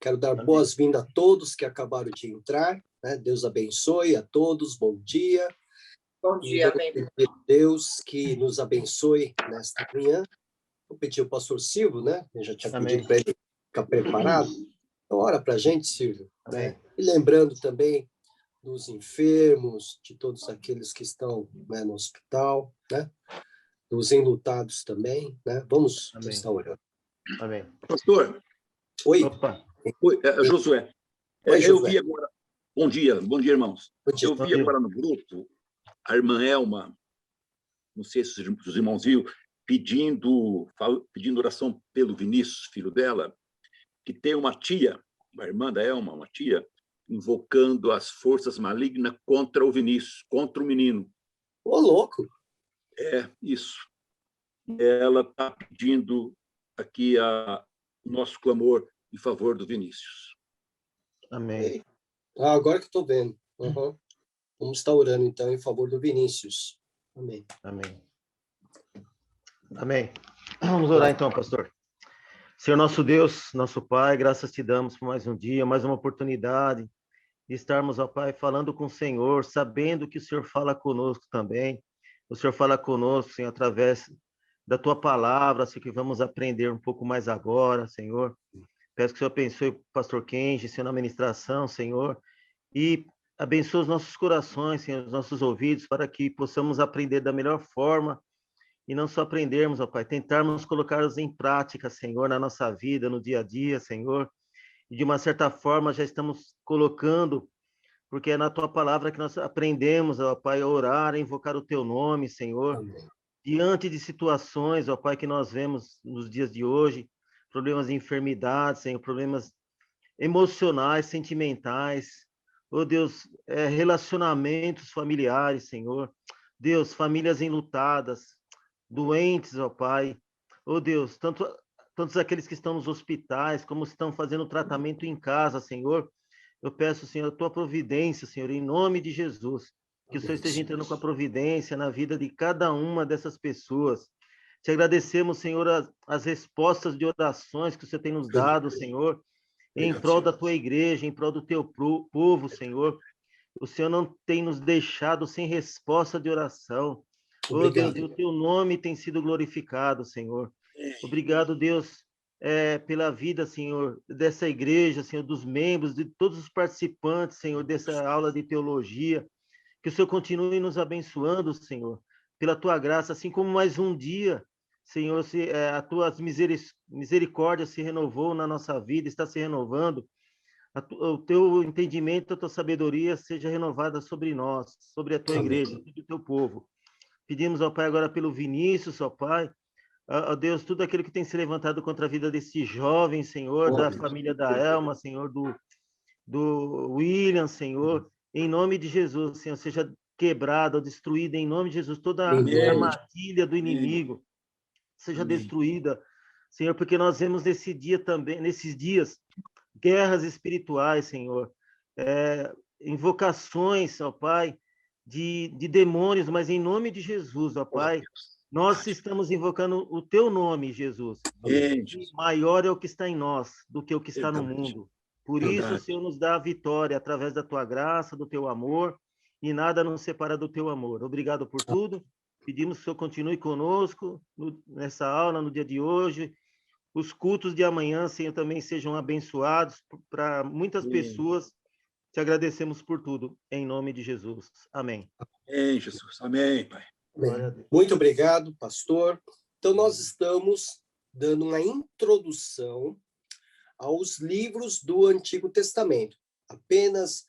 Quero dar Amém. boas-vindas a todos que acabaram de entrar, né? Deus abençoe a todos, bom dia. Bom dia, vamos amém. pedir a Deus que nos abençoe nesta manhã. Vou pedir ao pastor Silvio, né? Eu já tinha pedido para ele ficar preparado. Então, ora para a gente, Silvio. Né? E lembrando também dos enfermos, de todos aqueles que estão, né, no hospital, né? Dos enlutados também, né? Vamos estar orando. Amém. Pastor. Oi. Opa. Oi, Josué. Oi, eu Josué. vi agora. Bom dia, irmãos. Bom dia. Eu vi agora no grupo a irmã Elma, não sei se os irmãos viram, pedindo oração pelo Vinícius, filho dela, que tem uma tia, uma irmã da Elma, uma tia, invocando as forças malignas contra o Vinícius, contra o menino. Ô, louco! É, isso. Ela está pedindo aqui o nosso clamor em favor do Vinícius. Amém. Agora que eu estou vendo. Uhum. Vamos estar orando, então, em favor do Vinícius. Amém. Amém. Amém. Vamos orar, então, pastor. Senhor nosso Deus, nosso Pai, graças te damos por mais um dia, mais uma oportunidade de estarmos, ó Pai, falando com o Senhor, sabendo que o Senhor fala conosco também. O Senhor fala conosco, Senhor, através da tua palavra, assim que vamos aprender um pouco mais agora, Senhor. Peço que o Senhor abençoe o pastor Kenji, Senhor, na ministração, Senhor, e abençoe os nossos corações, Senhor, os nossos ouvidos, para que possamos aprender da melhor forma, e não só aprendermos, ó Pai, tentarmos colocá-los em prática, Senhor, na nossa vida, no dia a dia, Senhor, e de uma certa forma já estamos colocando, porque é na tua palavra que nós aprendemos, ó Pai, a orar, a invocar o teu nome, Senhor, Amém. Diante de situações, ó Pai, que nós vemos nos dias de hoje, problemas de enfermidade, Senhor, problemas emocionais, sentimentais, ó Deus, relacionamentos familiares, Senhor, Deus, famílias enlutadas, doentes, ó Pai, ó Deus, tantos aqueles que estão nos hospitais, como estão fazendo tratamento em casa, Senhor, eu peço, Senhor, a tua providência, Senhor, em nome de Jesus, que o Senhor esteja entrando com a providência na vida de cada uma dessas pessoas. Te agradecemos, Senhor, as respostas de orações que o Senhor tem nos dado, Senhor, em prol da tua igreja, em prol do teu povo, Senhor. O Senhor não tem nos deixado sem resposta de oração. Oh, Deus, e o teu nome tem sido glorificado, Senhor. Obrigado, Deus, pela vida, Senhor, dessa igreja, Senhor, dos membros, de todos os participantes, Senhor, dessa aula de teologia. Que o Senhor continue nos abençoando, Senhor, pela tua graça, assim como mais um dia, Senhor, a tua misericórdia se renovou na nossa vida, está se renovando, o teu entendimento, a tua sabedoria seja renovada sobre nós, sobre a tua igreja, sobre o teu povo. Pedimos, ó Pai, agora pelo Vinícius, ó Pai, ó Deus, tudo aquilo que tem se levantado contra a vida desse jovem, Senhor, da família da Elma, Senhor, do William, Senhor, em nome de Jesus, Senhor, seja quebrada ou destruída, em nome de Jesus, toda armadilha do inimigo seja destruída, Senhor, porque nós vemos nesses dias, guerras espirituais, Senhor, invocações, ó Pai, de demônios, mas em nome de Jesus, ó Pai, nós estamos invocando o teu nome, Jesus. Maior é o que está em nós do que o que está no mundo. Por isso, o Senhor nos dá a vitória através da tua graça, do teu amor, e nada nos separa do teu amor. Obrigado por tudo. Pedimos que o Senhor continue conosco nessa aula, no dia de hoje. Os cultos de amanhã, Senhor, também sejam abençoados para muitas pessoas. Te agradecemos por tudo, em nome de Jesus. Amém. Amém, Jesus. Amém, Pai. Amém. Muito obrigado, pastor. Então, nós estamos dando uma introdução aos livros do Antigo Testamento, apenas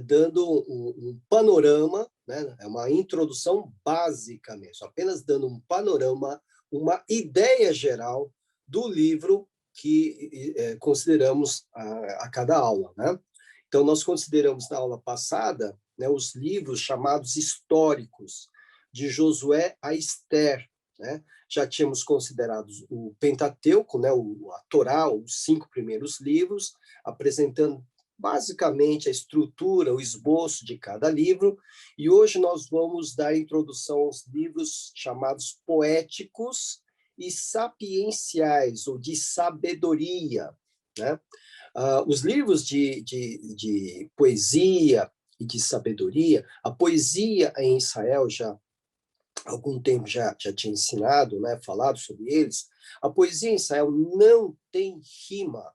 dando um panorama, né? É uma introdução básica mesmo, apenas dando um panorama, uma ideia geral do livro que consideramos a cada aula, né? Então, nós consideramos na aula passada, né, os livros chamados históricos, de Josué a Esther, né? Já tínhamos considerado o Pentateuco, né, a Torá, os 5 primeiros livros, apresentando basicamente a estrutura, o esboço de cada livro, e hoje nós vamos dar introdução aos livros chamados poéticos e sapienciais, ou de sabedoria, né? Os livros de poesia e de sabedoria, a poesia em Israel já há algum tempo já tinha ensinado, né, falado sobre eles. A poesia em Israel não tem rima,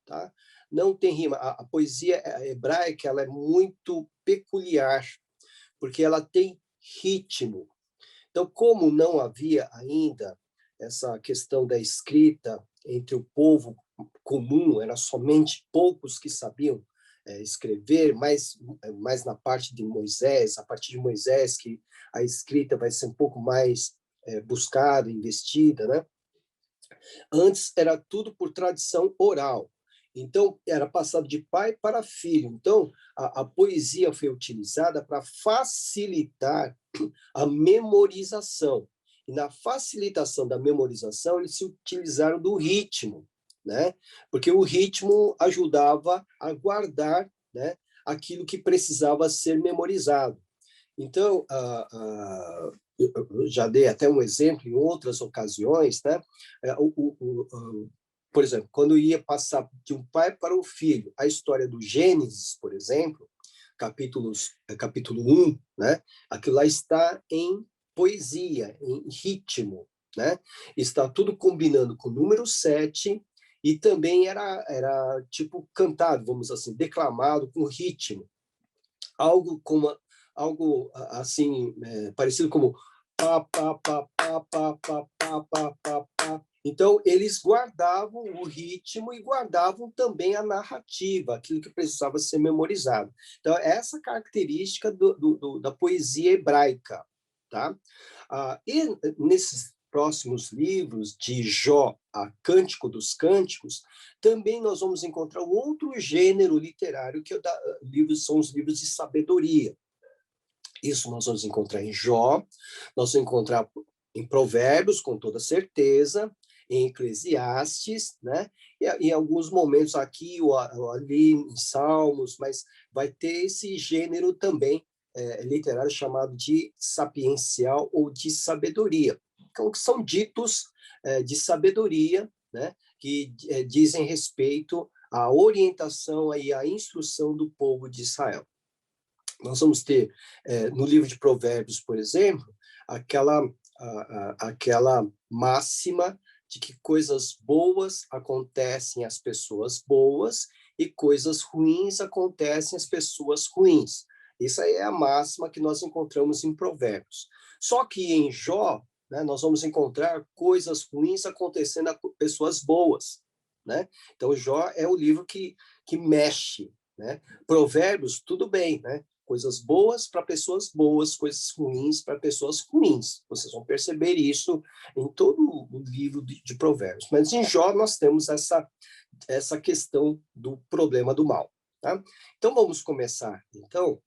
tá? Não tem rima. A poesia hebraica ela é muito peculiar, porque ela tem ritmo. Então, como não havia ainda essa questão da escrita entre o povo comum, era somente poucos que sabiam escrever, mais na parte de Moisés, a partir de Moisés que a escrita vai ser um pouco mais buscada, investida, né? Antes era tudo por tradição oral. Então, era passado de pai para filho. Então, a poesia foi utilizada para facilitar a memorização. E na facilitação da memorização, eles se utilizaram do ritmo, né? Porque o ritmo ajudava a guardar, né, aquilo que precisava ser memorizado. Então, eu já dei até um exemplo em outras ocasiões, né? Por exemplo, quando ia passar de um pai para o filho, a história do Gênesis, por exemplo, capítulo 1, né? Aquilo lá está em poesia, em ritmo, né? Está tudo combinando com o número 7 e também era tipo cantado, vamos assim, declamado com ritmo. Algo assim, parecido como pá, pá, pá, pá, pá, pá, pá, pá, pá, pá. Então, eles guardavam o ritmo e guardavam também a narrativa, aquilo que precisava ser memorizado. Então, essa característica da poesia hebraica. Tá? E nesses próximos livros, de Jó a Cântico dos Cânticos, também nós vamos encontrar um outro gênero literário, que são os livros de sabedoria. Isso nós vamos encontrar em Jó, nós vamos encontrar em Provérbios, com toda certeza, em Eclesiastes, né? E em alguns momentos aqui ou ali em Salmos, mas vai ter esse gênero também literário chamado de sapiencial ou de sabedoria. Então, que são ditos de sabedoria, né? Que dizem respeito à orientação e à instrução do povo de Israel. Nós vamos ter, no livro de Provérbios, por exemplo, aquela máxima de que coisas boas acontecem às pessoas boas e coisas ruins acontecem às pessoas ruins. Isso aí é a máxima que nós encontramos em Provérbios. Só que em Jó, né, nós vamos encontrar coisas ruins acontecendo a pessoas boas, né? Então, Jó é o livro que mexe, né? Provérbios, tudo bem, né? Coisas boas para pessoas boas, coisas ruins para pessoas ruins. Vocês vão perceber isso em todo o livro de Provérbios. Mas em Jó nós temos essa questão do problema do mal. Tá? Então vamos começar, então,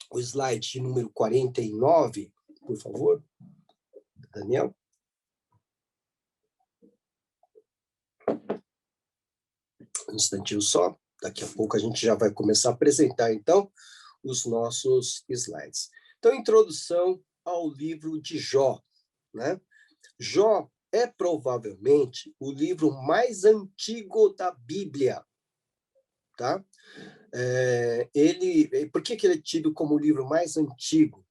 o slide número 49, por favor, Daniel. Um instantinho só. Daqui a pouco a gente já vai começar a apresentar, então, os nossos slides. Então, introdução ao livro de Jó, né? Jó é provavelmente o livro mais antigo da Bíblia, tá? Por que ele é tido como o livro mais antigo?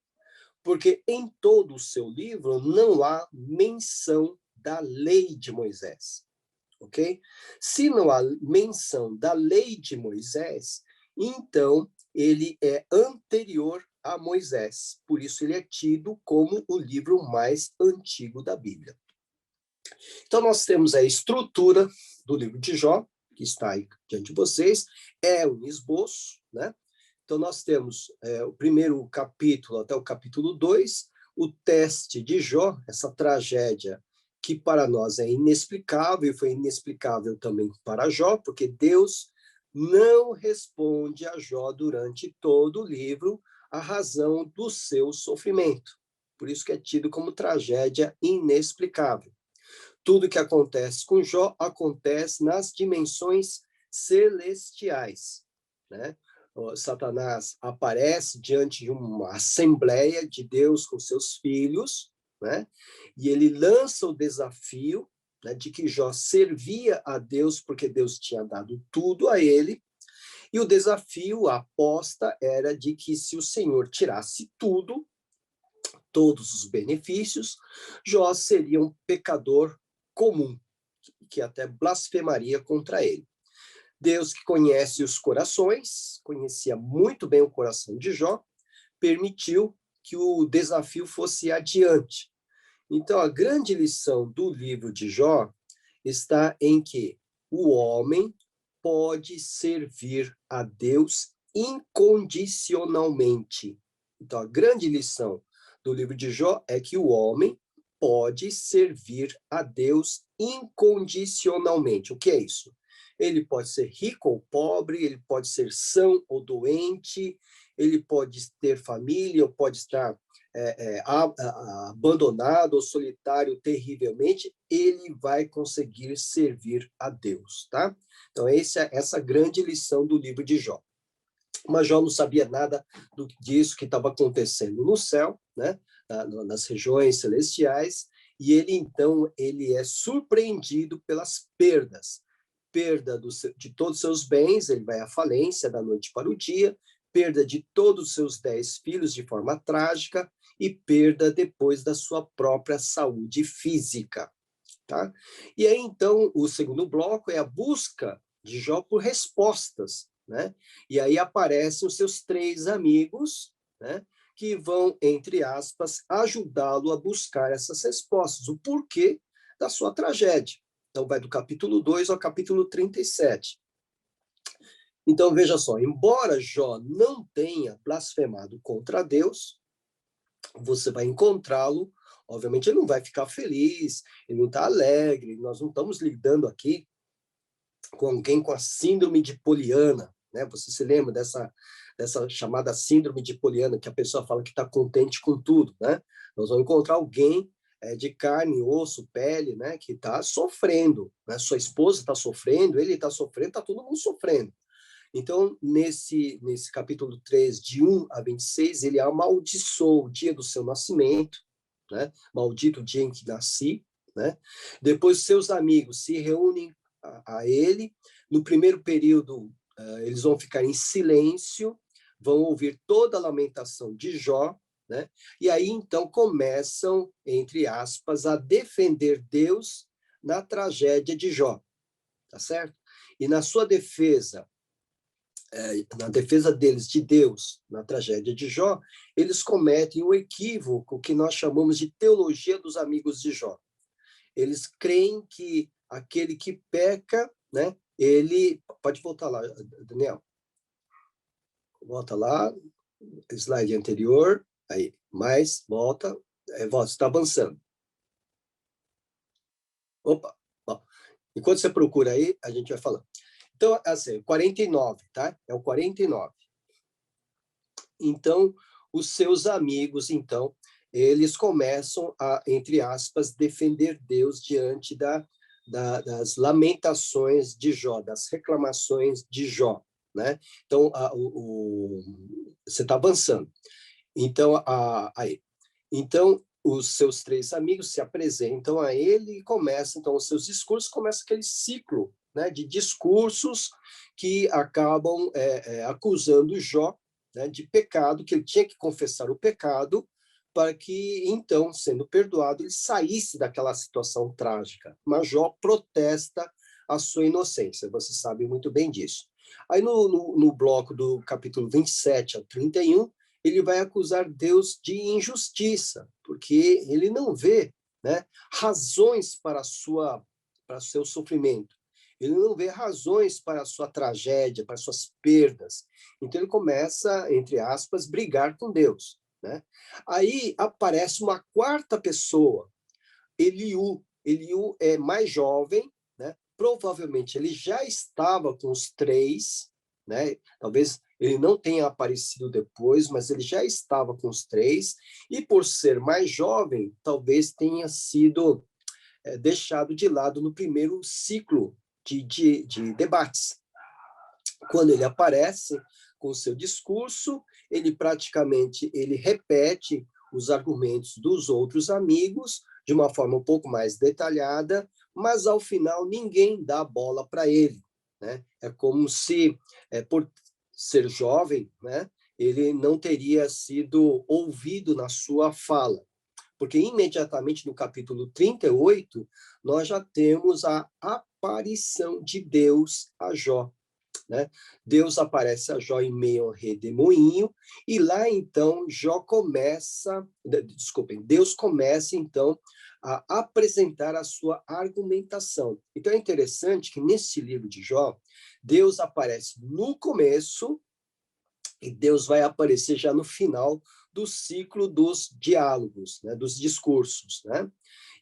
Porque em todo o seu livro não há menção da lei de Moisés, ok? Se não há menção da lei de Moisés, então ele é anterior a Moisés. Por isso ele é tido como o livro mais antigo da Bíblia. Então nós temos a estrutura do livro de Jó, que está aí diante de vocês, é um esboço, né? Então nós temos o primeiro capítulo até o capítulo 2, o teste de Jó, essa tragédia que para nós é inexplicável, e foi inexplicável também para Jó, porque Deus não responde a Jó durante todo o livro a razão do seu sofrimento. Por isso que é tido como tragédia inexplicável. Tudo que acontece com Jó acontece nas dimensões celestiais, né? Satanás aparece diante de uma assembleia de Deus com seus filhos, né? E ele lança o desafio, né, de que Jó servia a Deus porque Deus tinha dado tudo a ele, e o desafio, a aposta, era de que se o Senhor tirasse tudo, todos os benefícios, Jó seria um pecador comum, que até blasfemaria contra ele. Deus, que conhece os corações, conhecia muito bem o coração de Jó, permitiu que o desafio fosse adiante. Então, a grande lição do livro de Jó está em que o homem pode servir a Deus incondicionalmente. Então, a grande lição do livro de Jó é que o homem pode servir a Deus incondicionalmente. O que é isso? Ele pode ser rico ou pobre, ele pode ser são ou doente, ele pode ter família, ou pode estar abandonado ou solitário terrivelmente, ele vai conseguir servir a Deus, tá? Então, essa grande lição do livro de Jó. Mas Jó não sabia nada disso que estava acontecendo no céu, né? Nas regiões celestiais, e ele é surpreendido pelas perdas. Perda de todos os seus bens, ele vai à falência da noite para o dia, perda de todos os seus 10 filhos de forma trágica e perda depois da sua própria saúde física, tá? E aí, então, o segundo bloco é a busca de Jó por respostas, né? E aí aparecem os seus 3 amigos, né? Que vão, entre aspas, ajudá-lo a buscar essas respostas, o porquê da sua tragédia. Então, vai do capítulo 2 ao capítulo 37. Então, veja só, embora Jó não tenha blasfemado contra Deus, você vai encontrá-lo, obviamente ele não vai ficar feliz, ele não está alegre, nós não estamos lidando aqui com alguém com a síndrome de Poliana, né? Você se lembra dessa chamada síndrome de Poliana, que a pessoa fala que está contente com tudo, né? Nós vamos encontrar alguém de carne, osso, pele, né? Que está sofrendo, né? Sua esposa está sofrendo, ele está sofrendo, está todo mundo sofrendo. Então, nesse capítulo 3, de 1 a 26, ele amaldiçoou o dia do seu nascimento, né? Maldito o dia em que nasci, né? Depois, seus amigos se reúnem a ele. No primeiro período, eles vão ficar em silêncio, vão ouvir toda a lamentação de Jó, né? E aí, então, começam, entre aspas, a defender Deus na tragédia de Jó, tá certo? E na sua defesa, na defesa deles de Deus, na tragédia de Jó, eles cometem o equívoco que nós chamamos de teologia dos amigos de Jó. Eles creem que aquele que peca, né, ele... Pode voltar lá, Daniel. Volta lá, slide anterior, aí, mais, volta, volta, está avançando. Opa, ó. Enquanto você procura aí, a gente vai falando. Então, assim, 49, tá? É o 49. Então, os seus amigos, então, eles começam a, entre aspas, defender Deus diante das lamentações de Jó, das reclamações de Jó, né? Então, você está avançando. Então, aí. Então, os seus 3 amigos se apresentam a ele e começam, então, os seus discursos, começa aquele ciclo, né, de discursos que acabam acusando Jó, né, de pecado, que ele tinha que confessar o pecado para que, então, sendo perdoado, ele saísse daquela situação trágica. Mas Jó protesta a sua inocência, você sabe muito bem disso. Aí, no bloco do capítulo 27 ao 31, ele vai acusar Deus de injustiça, porque ele não vê, né, razões para o seu sofrimento. Ele não vê razões para a sua tragédia, para as suas perdas. Então, ele começa, entre aspas, brigar com Deus, né? Aí aparece uma 4ª pessoa, Eliú. Eliú é mais jovem, né? Provavelmente ele já estava com os 3, né? Talvez ele não tenha aparecido depois, mas ele já estava com os 3, e por ser mais jovem, talvez tenha sido deixado de lado no primeiro ciclo de debates. Quando ele aparece com o seu discurso, ele repete os argumentos dos outros amigos de uma forma um pouco mais detalhada, mas ao final ninguém dá bola para ele, né? É como se, por ser jovem, né, ele não teria sido ouvido na sua fala. Porque imediatamente no capítulo 38, nós já temos a aparição de Deus a Jó, né? Deus aparece a Jó em meio ao redemoinho, e lá então Deus começa então a apresentar a sua argumentação. Então é interessante que nesse livro de Jó, Deus aparece no começo e Deus vai aparecer já no final do ciclo dos diálogos, né, dos discursos, né?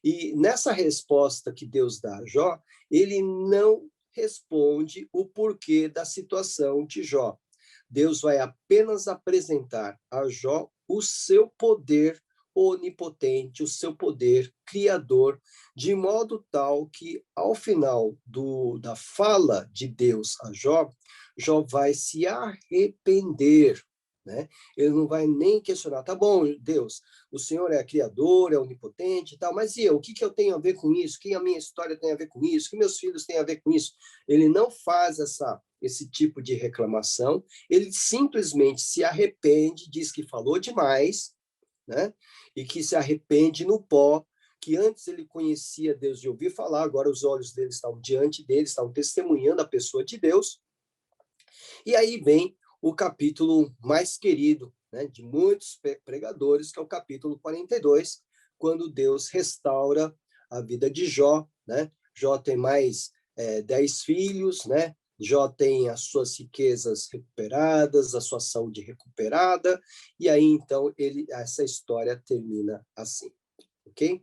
E nessa resposta que Deus dá a Jó, ele não responde o porquê da situação de Jó. Deus vai apenas apresentar a Jó o seu poder onipotente, o seu poder criador, de modo tal que, ao final da fala de Deus a Jó, Jó vai se arrepender, né? Ele não vai nem questionar, tá bom, Deus, o Senhor é criador, é onipotente e tal, mas e eu? O que eu tenho a ver com isso? O que a minha história tem a ver com isso? O que meus filhos têm a ver com isso? Ele não faz esse tipo de reclamação, ele simplesmente se arrepende, diz que falou demais, né? E que se arrepende no pó, que antes ele conhecia Deus de ouvir falar, agora os olhos dele estavam diante dele, estavam testemunhando a pessoa de Deus. E aí vem o capítulo mais querido, né, de muitos pregadores, que é o capítulo 42, quando Deus restaura a vida de Jó, né? Jó tem mais 10 filhos, né? Jó tem as suas riquezas recuperadas, a sua saúde recuperada, e aí então essa história termina assim, ok?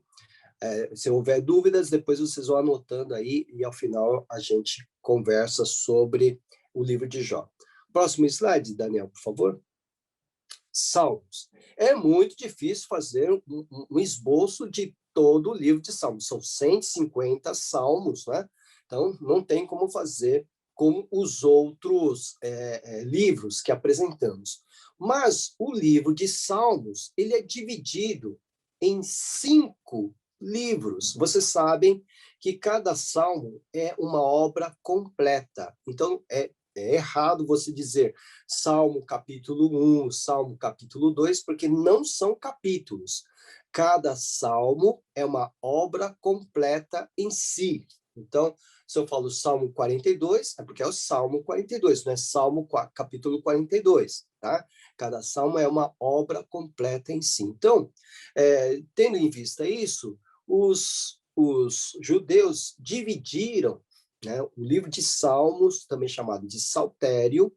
Se houver dúvidas, depois vocês vão anotando aí e ao final a gente conversa sobre o livro de Jó. Próximo slide, Daniel, por favor. Salmos. É muito difícil fazer um esboço de todo o livro de Salmos. São 150 salmos, né? Então, não tem como fazer como os outros livros que apresentamos. Mas o livro de Salmos, ele é dividido em 5 livros. Vocês sabem que cada salmo é uma obra completa. Então, é errado você dizer Salmo capítulo 1, Salmo capítulo 2, porque não são capítulos. Cada salmo é uma obra completa em si. Então, se eu falo Salmo 42, é porque é o Salmo 42, não é Salmo capítulo 42, tá? Cada salmo é uma obra completa em si. Então, tendo em vista isso, os judeus dividiram, né, o livro de Salmos, também chamado de Saltério,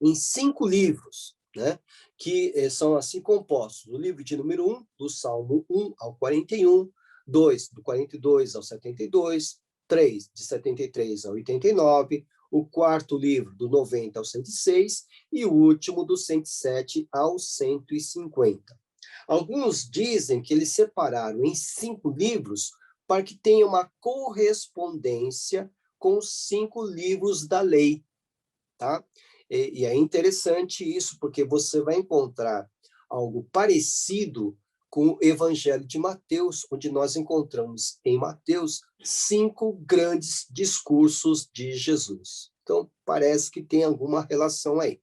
em 5 livros, né, que são assim compostos. O livro de número 1, do Salmo 1 ao 41, 2, do 42 ao 72, 3, de 73 ao 89, o quarto livro, do 90 ao 106, e o último, do 107 ao 150. Alguns dizem que eles separaram em 5 livros para que tenha uma correspondência com os 5 livros da lei, tá? E é interessante isso, porque você vai encontrar algo parecido com o Evangelho de Mateus, onde nós encontramos em Mateus 5 grandes discursos de Jesus. Então, parece que tem alguma relação aí.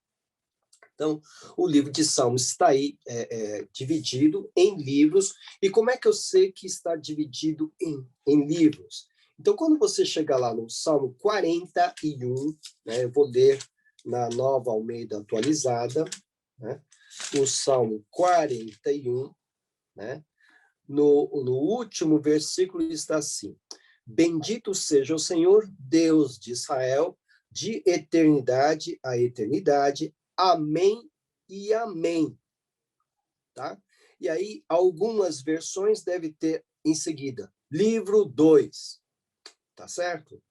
Então, o livro de Salmos está aí dividido em livros. E como é que eu sei que está dividido em livros? Então, quando você chegar lá no Salmo 41, né, eu vou ler na Nova Almeida Atualizada, né, o Salmo 41, né, no último versículo está assim: Bendito seja o Senhor, Deus de Israel, de eternidade a eternidade. Amém e amém. Tá? E aí, algumas versões devem ter em seguida, livro 2. Tá certo?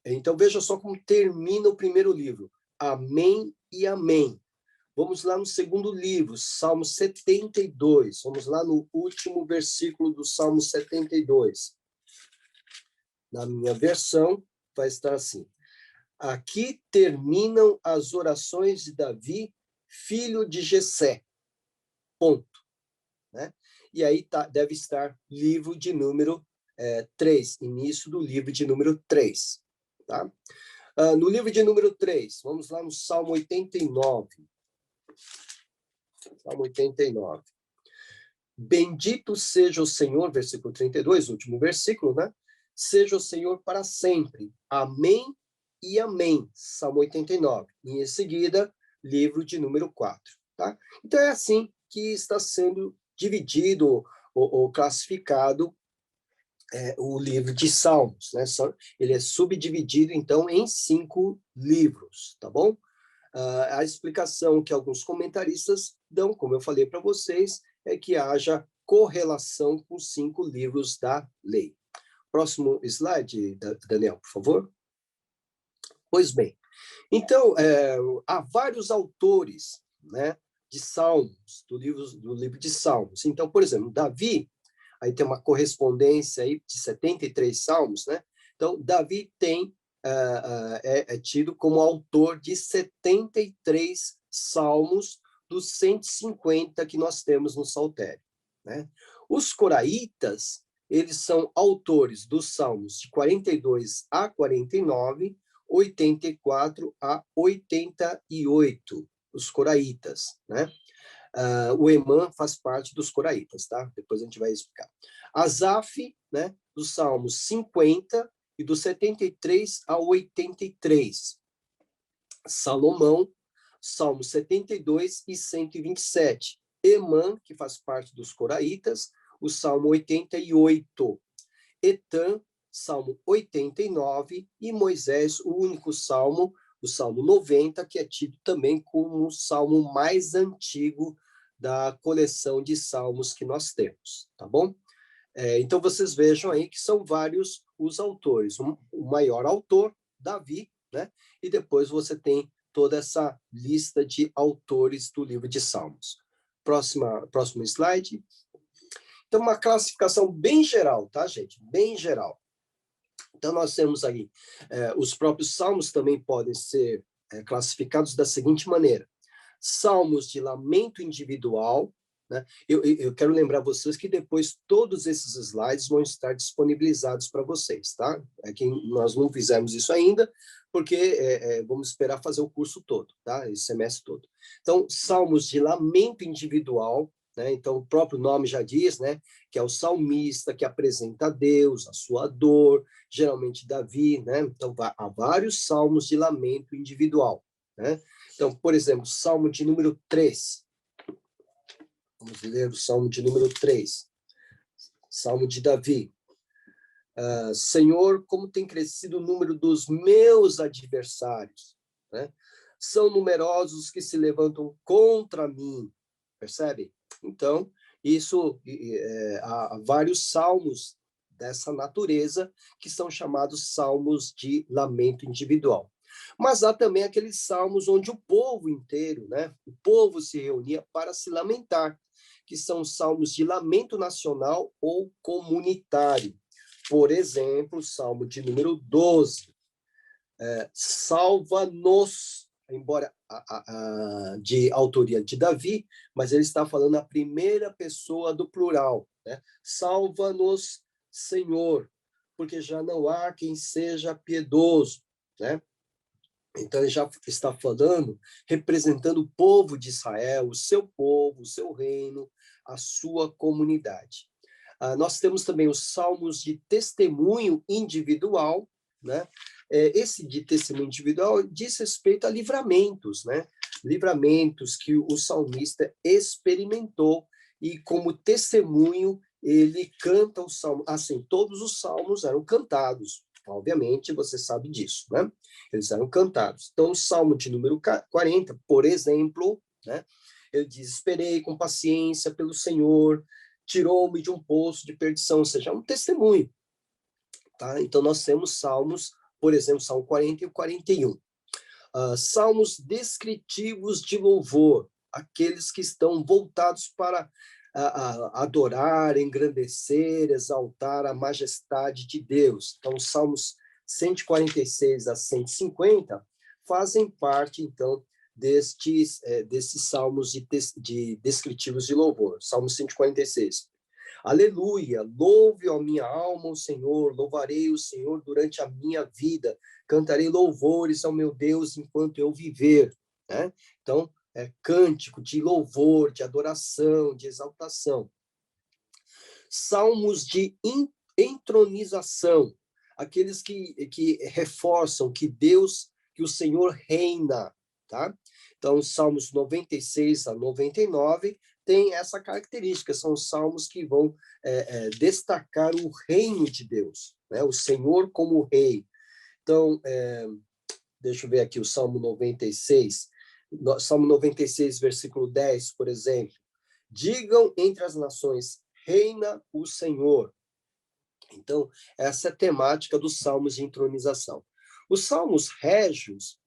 Então, veja só como termina o primeiro livro. Amém e amém. Vamos lá no segundo livro, Salmo 72. Vamos lá no último versículo do Salmo 72. Na minha versão, vai estar assim: Aqui terminam as orações de Davi, filho de Jessé. Ponto. Né? E aí deve estar livro de número 3, início do livro de número 3. Tá? No livro de número 3, vamos lá no Salmo 89. Salmo 89. Bendito seja o Senhor, versículo 32, último versículo, né? Seja o Senhor para sempre. Amém e amém. Salmo 89. E em seguida, livro de número 4. Tá? Então, é assim que está sendo dividido ou classificado o livro de Salmos, né? Ele é subdividido, então, em 5 livros, tá bom? A explicação que alguns comentaristas dão, como eu falei para vocês, é que haja correlação com os 5 livros da lei. Próximo slide, Daniel, por favor. Pois bem, então, há vários autores, né, de Salmos, do livro de Salmos. Então, por exemplo, Davi, aí tem uma correspondência aí de 73 salmos, né? Então, Davi é tido como autor de 73 salmos dos 150 que nós temos no Saltério, né? Os coraitas, eles são autores dos salmos de 42 a 49, 84 a 88, os coraitas, né? O Emã faz parte dos coraitas, tá? Depois a gente vai explicar. Asaf, né, dos Salmos 50 e do 73 a 83. Salomão, Salmos 72 e 127. Emã, que faz parte dos coraitas, o Salmo 88. Etã, Salmo 89, e Moisés, o único salmo, o Salmo 90, que é tido também como o salmo mais antigo da coleção de salmos que nós temos, tá bom? Então, vocês vejam aí que são vários os autores. O maior autor, Davi, né? E depois você tem toda essa lista de autores do livro de Salmos. Próximo slide. Então, uma classificação bem geral, tá, gente? Bem geral. Então, nós temos aí, os próprios salmos também podem ser classificados da seguinte maneira: salmos de lamento individual, né? Eu quero lembrar vocês que depois todos esses slides vão estar disponibilizados para vocês, tá? Que nós não fizemos isso ainda, porque vamos esperar fazer o curso todo, tá? Esse semestre todo. Então, salmos de lamento individual, né? Então, o próprio nome já diz, né, que é o salmista que apresenta a Deus a sua dor, geralmente Davi, né? Então, há vários salmos de lamento individual, né? Então, por exemplo, Salmo de número 3. Vamos ler o Salmo de número 3. Salmo de Davi. Senhor, como tem crescido o número dos meus adversários, né? São numerosos que se levantam contra mim. Percebe? Então, há vários salmos dessa natureza que são chamados salmos de lamento individual. Mas há também aqueles salmos onde o povo inteiro, né, o povo se reunia para se lamentar, que são salmos de lamento nacional ou comunitário. Por exemplo, o Salmo de número 12. Salva-nos, embora de autoria de Davi, mas ele está falando a primeira pessoa do plural, né? Salva-nos, Senhor, porque já não há quem seja piedoso, né? Então, ele já está falando, representando o povo de Israel, o seu povo, o seu reino, a sua comunidade. Nós temos também os salmos de testemunho individual, né? Esse de testemunho individual diz respeito a livramentos, né? Livramentos que o salmista experimentou e, como testemunho, ele canta o salmo. Assim, todos os salmos eram cantados, obviamente, você sabe disso, né? Eles eram cantados. Então, o Salmo de número 40, por exemplo, né? Ele diz: esperei com paciência pelo Senhor, tirou-me de um poço de perdição, ou seja, é um testemunho. Tá? Então, nós temos salmos, por exemplo, Salmo 40 e o 41. Salmos descritivos de louvor, aqueles que estão voltados para adorar, engrandecer, exaltar a majestade de Deus. Então, os salmos 146 a 150 fazem parte, então, desses salmos de descritivos de louvor. Salmo 146. Aleluia, louve a minha alma o Senhor, louvarei o Senhor durante a minha vida, cantarei louvores ao meu Deus enquanto eu viver, né? Então, é cântico de louvor, de adoração, de exaltação. Salmos de entronização, aqueles que reforçam que Deus, que o Senhor reina, tá? Então, Salmos 96 a 99 tem essa característica, são salmos que vão destacar o reino de Deus, né? O Senhor como rei. Então, deixa eu ver aqui o Salmo 96, versículo 10, por exemplo. Digam entre as nações, reina o Senhor. Então, essa é a temática dos salmos de entronização. Os salmos régios,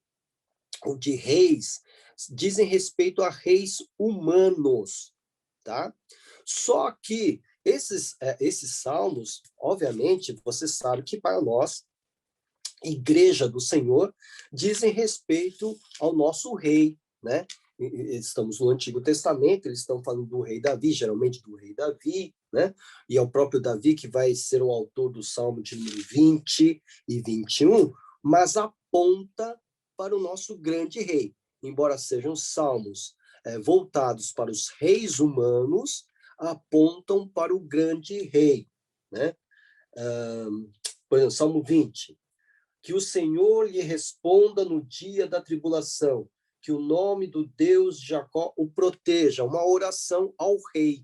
ou de reis, dizem respeito a reis humanos, tá? Só que esses salmos, obviamente, você sabe que para nós, Igreja do Senhor, dizem respeito ao nosso rei, né? Estamos no Antigo Testamento, eles estão falando do rei Davi, geralmente do rei Davi, né? E é o próprio Davi que vai ser o autor do Salmo de número 20 e 21, mas aponta para o nosso grande rei. Embora sejam salmos voltados para os reis humanos, apontam para o grande rei, né? Por exemplo, Salmo 20. Que o Senhor lhe responda no dia da tribulação, que o nome do Deus de Jacó o proteja. Uma oração ao rei,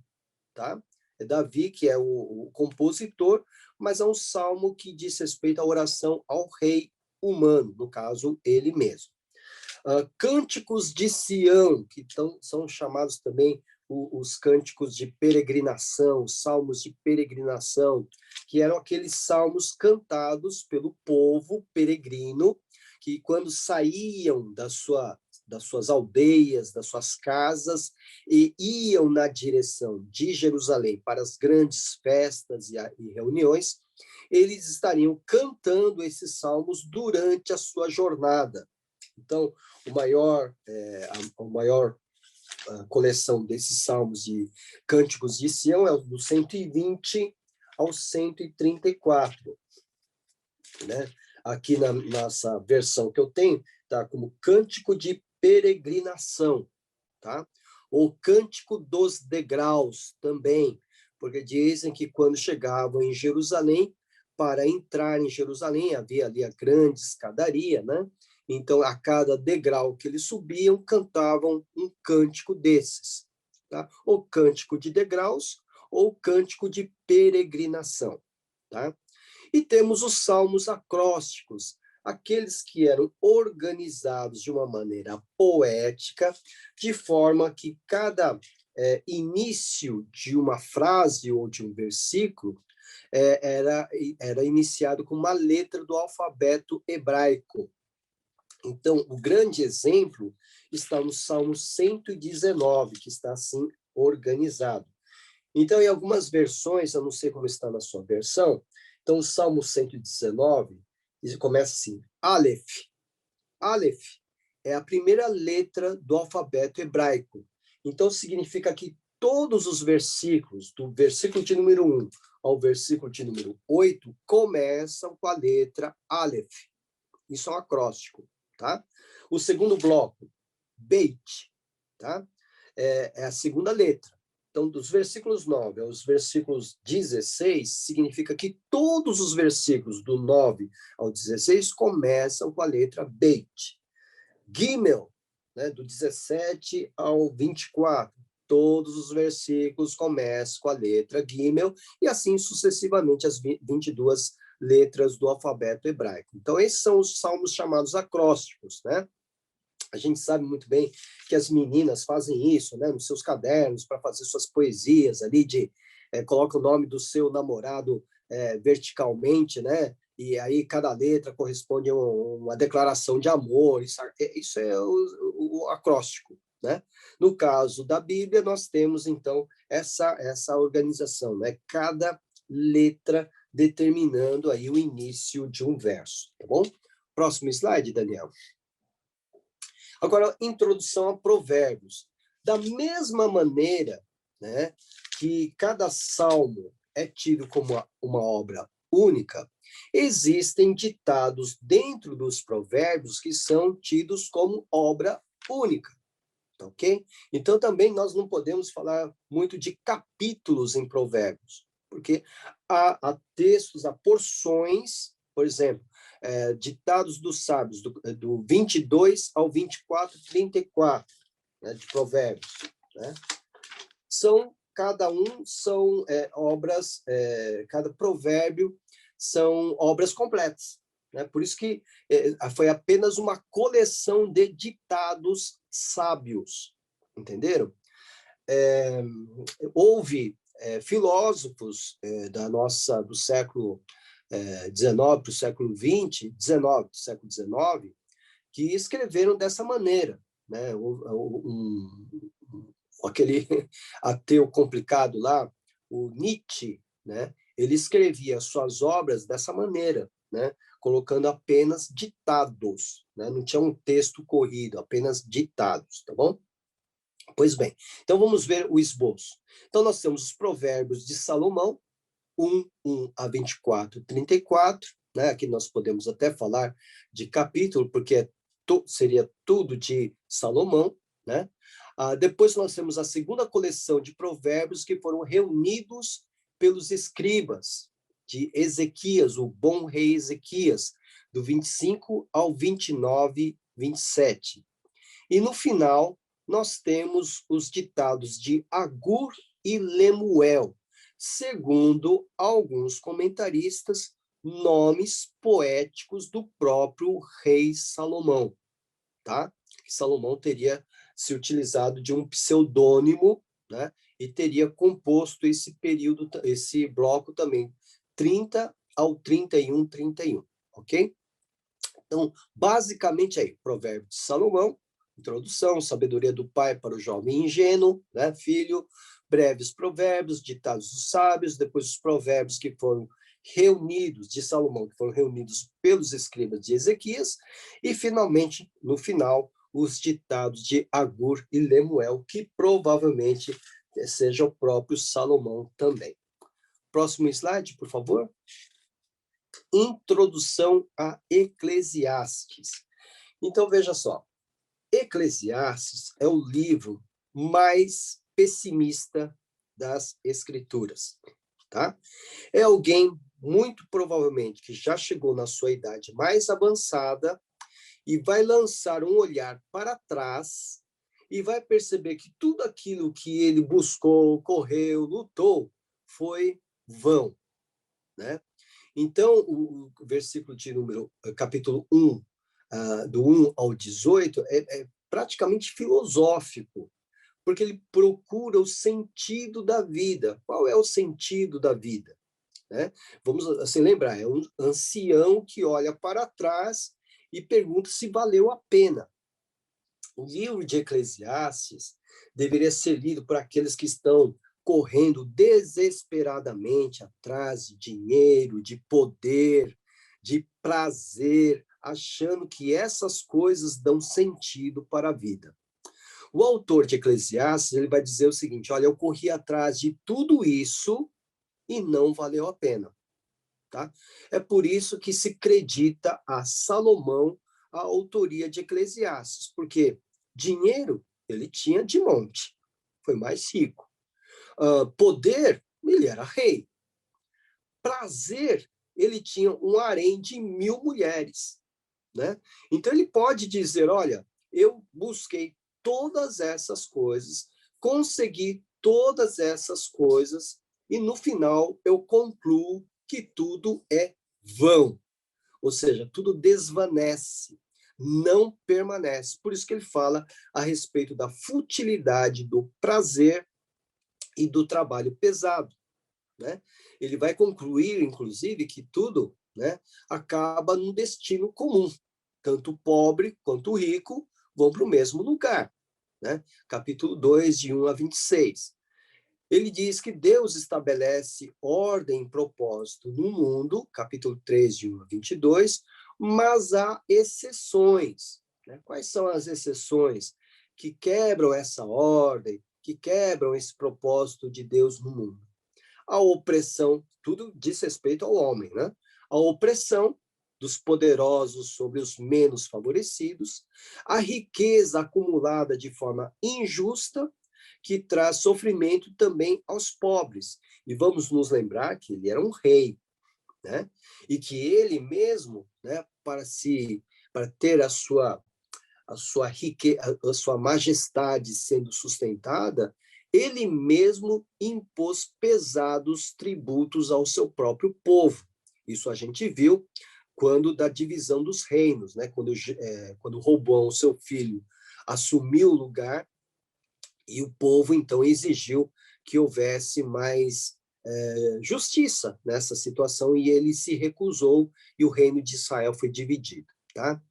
tá? É Davi que é o compositor, mas é um salmo que diz respeito à oração ao rei humano, no caso, ele mesmo. Cânticos de Sião, que são chamados também os cânticos de peregrinação, os salmos de peregrinação, que eram aqueles salmos cantados pelo povo peregrino, que quando saíam das suas aldeias, das suas casas, e iam na direção de Jerusalém para as grandes festas e reuniões, eles estariam cantando esses salmos durante a sua jornada. Então, a maior coleção desses salmos de cânticos de Sião é do 120 ao 134, né? Aqui na nossa versão que eu tenho, tá como cântico de peregrinação, tá? Ou cântico dos degraus também, porque dizem que quando chegavam em Jerusalém, para entrar em Jerusalém, havia ali a grande escadaria, né? Então, a cada degrau que eles subiam, cantavam um cântico desses, tá? Ou cântico de degraus, ou cântico de peregrinação, tá? E temos os salmos acrósticos, aqueles que eram organizados de uma maneira poética, de forma que cada início de uma frase ou de um versículo era iniciado com uma letra do alfabeto hebraico. Então, o grande exemplo está no Salmo 119, que está assim organizado. Então, em algumas versões, eu não sei como está na sua versão, então o Salmo 119 começa assim, Aleph. Aleph é a primeira letra do alfabeto hebraico. Então, significa que todos os versículos, do versículo de número 1 ao versículo de número 8, começam com a letra Aleph. Isso é um acróstico. Tá? O segundo bloco, Beit, tá? É a segunda letra. Então, dos versículos 9 aos versículos 16, significa que todos os versículos do 9 ao 16 começam com a letra Beit. Gimel, né, do 17 ao 24, todos os versículos começam com a letra Gimel, e assim sucessivamente as 22 letras do alfabeto hebraico. Então, esses são os salmos chamados acrósticos, né? A gente sabe muito bem que as meninas fazem isso, né, nos seus cadernos, para fazer suas poesias ali, coloca o nome do seu namorado verticalmente, né? E aí cada letra corresponde a uma declaração de amor. Isso é o acróstico, né? No caso da Bíblia, nós temos, então, essa organização, né? Cada letra determinando aí o início de um verso, tá bom? Próximo slide, Daniel. Agora, introdução a provérbios. Da mesma maneira né, que cada salmo é tido como uma obra única, existem ditados dentro dos provérbios que são tidos como obra única, ok? Então, também nós não podemos falar muito de capítulos em provérbios, porque há textos, há porções, por exemplo, ditados dos sábios, do 22 ao 24, 34, né, de provérbios, né? Cada um são obras, cada provérbio são obras completas, né? Por isso que foi apenas uma coleção de ditados sábios, entenderam? Houve filósofos do século XIX para o século XX, do século XIX, que escreveram dessa maneira, né? Aquele ateu complicado lá, o Nietzsche, né? Ele escrevia suas obras dessa maneira, né? Colocando apenas ditados, né? Não tinha um texto corrido, apenas ditados, tá bom? Pois bem, então vamos ver o esboço. Então nós temos os provérbios de Salomão, 1 a 24, 34, né? Aqui nós podemos até falar de capítulo, porque seria tudo de Salomão, né? Depois nós temos a segunda coleção de provérbios que foram reunidos pelos escribas de Ezequias, o bom rei Ezequias, do 25 ao 29, 27. E no final, nós temos os ditados de Agur e Lemuel, segundo alguns comentaristas, nomes poéticos do próprio rei Salomão, tá? Salomão teria se utilizado de um pseudônimo, né? E teria composto esse período, esse bloco também, 30 ao 31, 31, ok? Então, basicamente aí, Provérbio de Salomão, introdução, sabedoria do pai para o jovem ingênuo, né, filho, breves provérbios, ditados dos sábios, depois os provérbios que foram reunidos, de Salomão, que foram reunidos pelos escribas de Ezequias, e finalmente, no final, os ditados de Agur e Lemuel, que provavelmente seja o próprio Salomão também. Próximo slide, por favor. Introdução a Eclesiastes. Então, veja só, Eclesiastes é o livro mais pessimista das Escrituras, tá? É alguém, muito provavelmente, que já chegou na sua idade mais avançada e vai lançar um olhar para trás e vai perceber que tudo aquilo que ele buscou, correu, lutou, foi vão, né? Então, o versículo de capítulo 1, do 1 ao 18, é praticamente filosófico, porque ele procura o sentido da vida. Qual é o sentido da vida? Né? Vamos assim, lembrar, é um ancião que olha para trás e pergunta se valeu a pena. O livro de Eclesiastes deveria ser lido por aqueles que estão correndo desesperadamente atrás de dinheiro, de poder, de prazer, achando que essas coisas dão sentido para a vida. O autor de Eclesiastes, ele vai dizer o seguinte: olha, eu corri atrás de tudo isso e não valeu a pena. Tá? É por isso que se acredita a Salomão a autoria de Eclesiastes, porque dinheiro ele tinha de monte, foi mais rico. Poder, ele era rei. Prazer, ele tinha um harém de 1000 mulheres. Né? Então ele pode dizer, olha, eu busquei todas essas coisas, consegui todas essas coisas, e no final eu concluo que tudo é vão. Ou seja, tudo desvanece, não permanece. Por isso que ele fala a respeito da futilidade do prazer e do trabalho pesado. Né? Ele vai concluir, inclusive, que tudo, né, acaba num destino comum. Tanto o pobre quanto o rico vão para o mesmo lugar. Né? Capítulo 2, de 1 a 26. Ele diz que Deus estabelece ordem e propósito no mundo, capítulo 3, de 1 a 22, mas há exceções. Né? Quais são as exceções que quebram essa ordem, que quebram esse propósito de Deus no mundo. A opressão, tudo diz respeito ao homem, né? A opressão dos poderosos sobre os menos favorecidos, a riqueza acumulada de forma injusta, que traz sofrimento também aos pobres. E vamos nos lembrar que ele era um rei, né? E que ele mesmo, né, para ter a sua riqueza, a sua majestade sendo sustentada, ele mesmo impôs pesados tributos ao seu próprio povo. Isso a gente viu quando da divisão dos reinos, né? Quando Roboão, seu filho, assumiu o lugar e o povo então exigiu que houvesse mais justiça nessa situação e ele se recusou e o reino de Israel foi dividido, tá?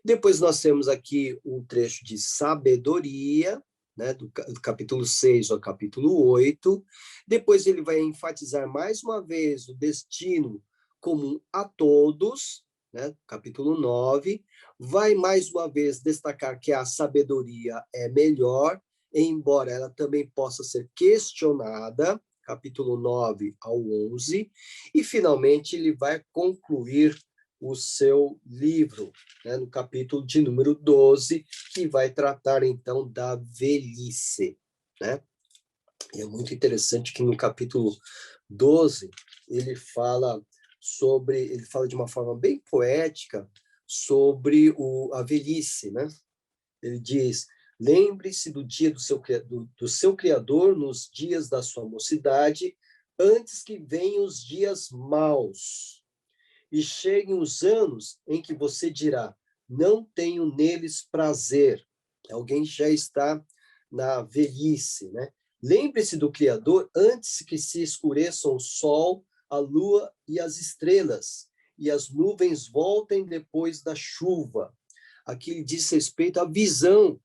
Depois nós temos aqui um trecho de sabedoria, né, do capítulo 6 ao capítulo 8. Depois ele vai enfatizar mais uma vez o destino comum a todos, né, capítulo 9. Vai mais uma vez destacar que a sabedoria é melhor, embora ela também possa ser questionada, capítulo 9 ao 11. E, finalmente, ele vai concluir o seu livro, né, no capítulo de número 12, que vai tratar, então, da velhice, né? E é muito interessante que no capítulo 12, ele fala de uma forma bem poética sobre a velhice, né? Ele diz: lembre-se do dia do seu Criador nos dias da sua mocidade, antes que venham os dias maus e cheguem os anos em que você dirá: não tenho neles prazer. Alguém já está na velhice, né? Lembre-se do Criador antes que se escureçam o sol, a lua e as estrelas, e as nuvens voltem depois da chuva. Aqui diz respeito à visão.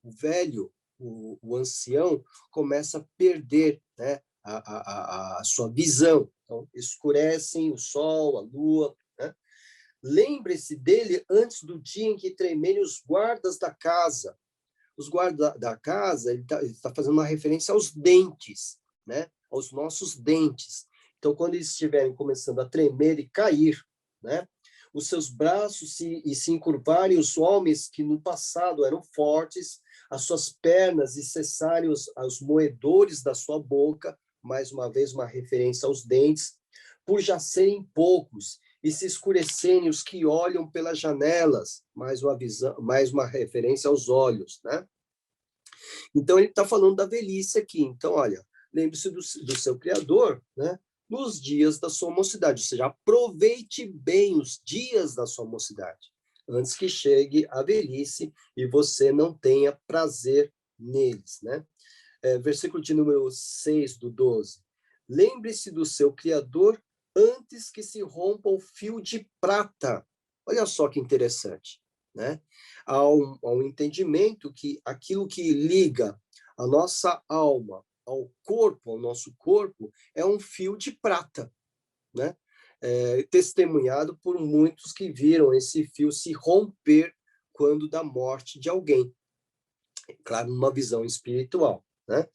O velho, o ancião, começa a perder, né, a sua visão. Então, escurecem o sol, a lua, né? Lembre-se dele antes do dia em que tremerem os guardas da casa. Os guardas da casa, ele tá fazendo uma referência aos dentes, né? Aos nossos dentes. Então, quando eles estiverem começando a tremer e cair, né? Os seus braços se encurvarem, os homens que no passado eram fortes, as suas pernas e cessarem os moedores da sua boca, mais uma vez uma referência aos dentes, por já serem poucos, e se escurecerem os que olham pelas janelas, mais uma referência aos olhos, né? Então, ele está falando da velhice aqui. Então, olha, lembre-se do seu Criador, né? Nos dias da sua mocidade, ou seja, aproveite bem os dias da sua mocidade, antes que chegue a velhice e você não tenha prazer neles, né? Versículo de número 6 do 12. Lembre-se do seu Criador antes que se rompa o fio de prata. Olha só que interessante, né? Há um entendimento que aquilo que liga a nossa alma ao corpo, ao nosso corpo, é um fio de prata, né? Testemunhado por muitos que viram esse fio se romper quando da morte de alguém. Claro, numa visão espiritual, né?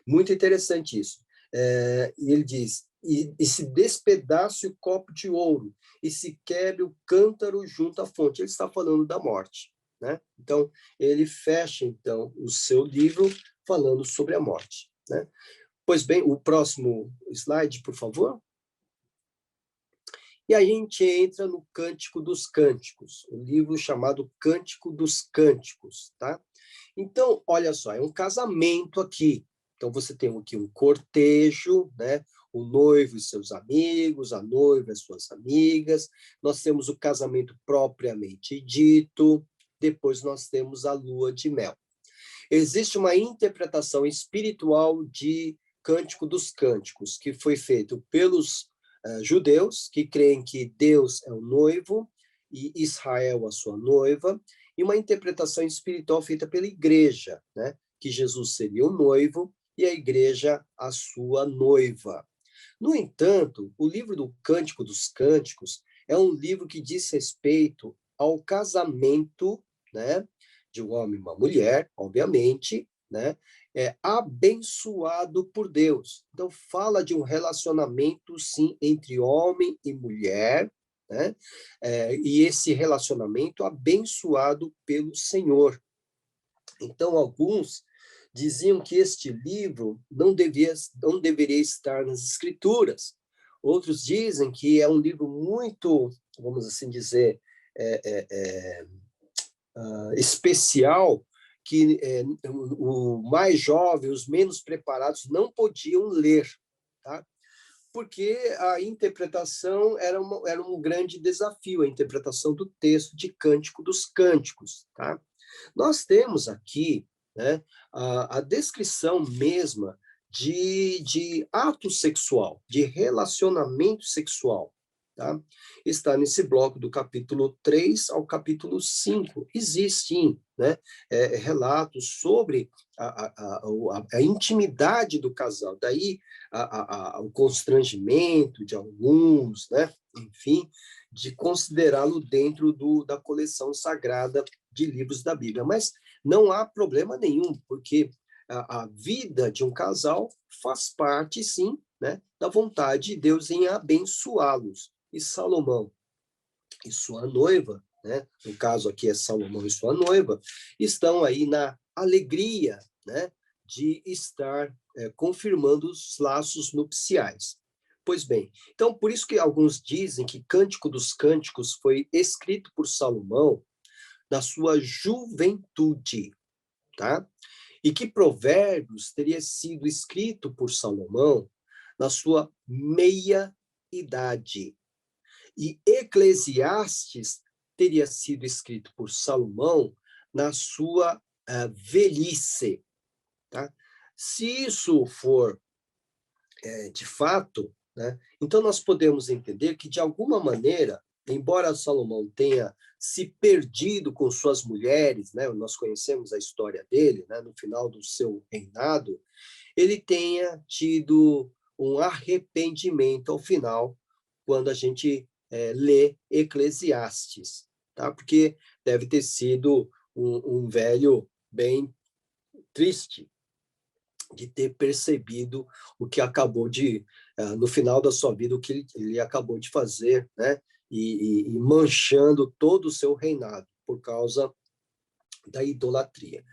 Muito interessante isso. E ele diz: e se despedace o copo de ouro, e se quebre o cântaro junto à fonte. Ele está falando da morte, né? Então, ele fecha, então, o seu livro falando sobre a morte, né? Pois bem, o próximo slide, por favor. E aí a gente entra no Cântico dos Cânticos, um livro chamado Cântico dos Cânticos, tá? Então, olha só, é um casamento aqui. Então, você tem aqui um cortejo, né? O noivo e seus amigos, a noiva e suas amigas. Nós temos o casamento propriamente dito. Depois nós temos a lua de mel. Existe uma interpretação espiritual de Cântico dos Cânticos, que foi feito pelos judeus, que creem que Deus é o noivo e Israel a sua noiva, e uma interpretação espiritual feita pela igreja, né? Que Jesus seria o noivo e a igreja a sua noiva. No entanto, o livro do Cântico dos Cânticos é um livro que diz respeito ao casamento, né, de um homem e uma mulher, obviamente, né, é abençoado por Deus. Então, fala de um relacionamento, sim, entre homem e mulher, né, e esse relacionamento abençoado pelo Senhor. Então, alguns diziam que este livro não deveria estar nas Escrituras. Outros dizem que é um livro muito, vamos assim dizer, especial, que o mais jovem, os menos preparados, não podiam ler, tá? Porque a interpretação era um grande desafio, a interpretação do texto de Cântico dos Cânticos, tá? Nós temos aqui, né, a descrição mesma de ato sexual, de relacionamento sexual. Tá? Está nesse bloco do capítulo 3 ao capítulo 5. Existem, né, relatos sobre a intimidade do casal. Daí o constrangimento de alguns, né, enfim, de considerá-lo dentro da coleção sagrada de livros da Bíblia. Mas não há problema nenhum, porque a vida de um casal faz parte, sim, né, da vontade de Deus em abençoá-los. E Salomão e sua noiva, né, no caso aqui é Salomão e sua noiva, estão aí na alegria, né, de estar confirmando os laços nupciais. Pois bem, então por isso que alguns dizem que Cântico dos Cânticos foi escrito por Salomão na sua juventude, tá? E que Provérbios teria sido escrito por Salomão na sua meia-idade. E Eclesiastes teria sido escrito por Salomão na sua velhice. Tá? Se isso for de fato, né, então nós podemos entender que, de alguma maneira, embora Salomão tenha se perdido com suas mulheres, né, nós conhecemos a história dele, né, no final do seu reinado, ele tenha tido um arrependimento ao final, quando a gente lê Eclesiastes, tá? Porque deve ter sido um velho bem triste de ter percebido o que acabou de, no final da sua vida, o que ele acabou de fazer, né? E manchando todo o seu reinado por causa da idolatria.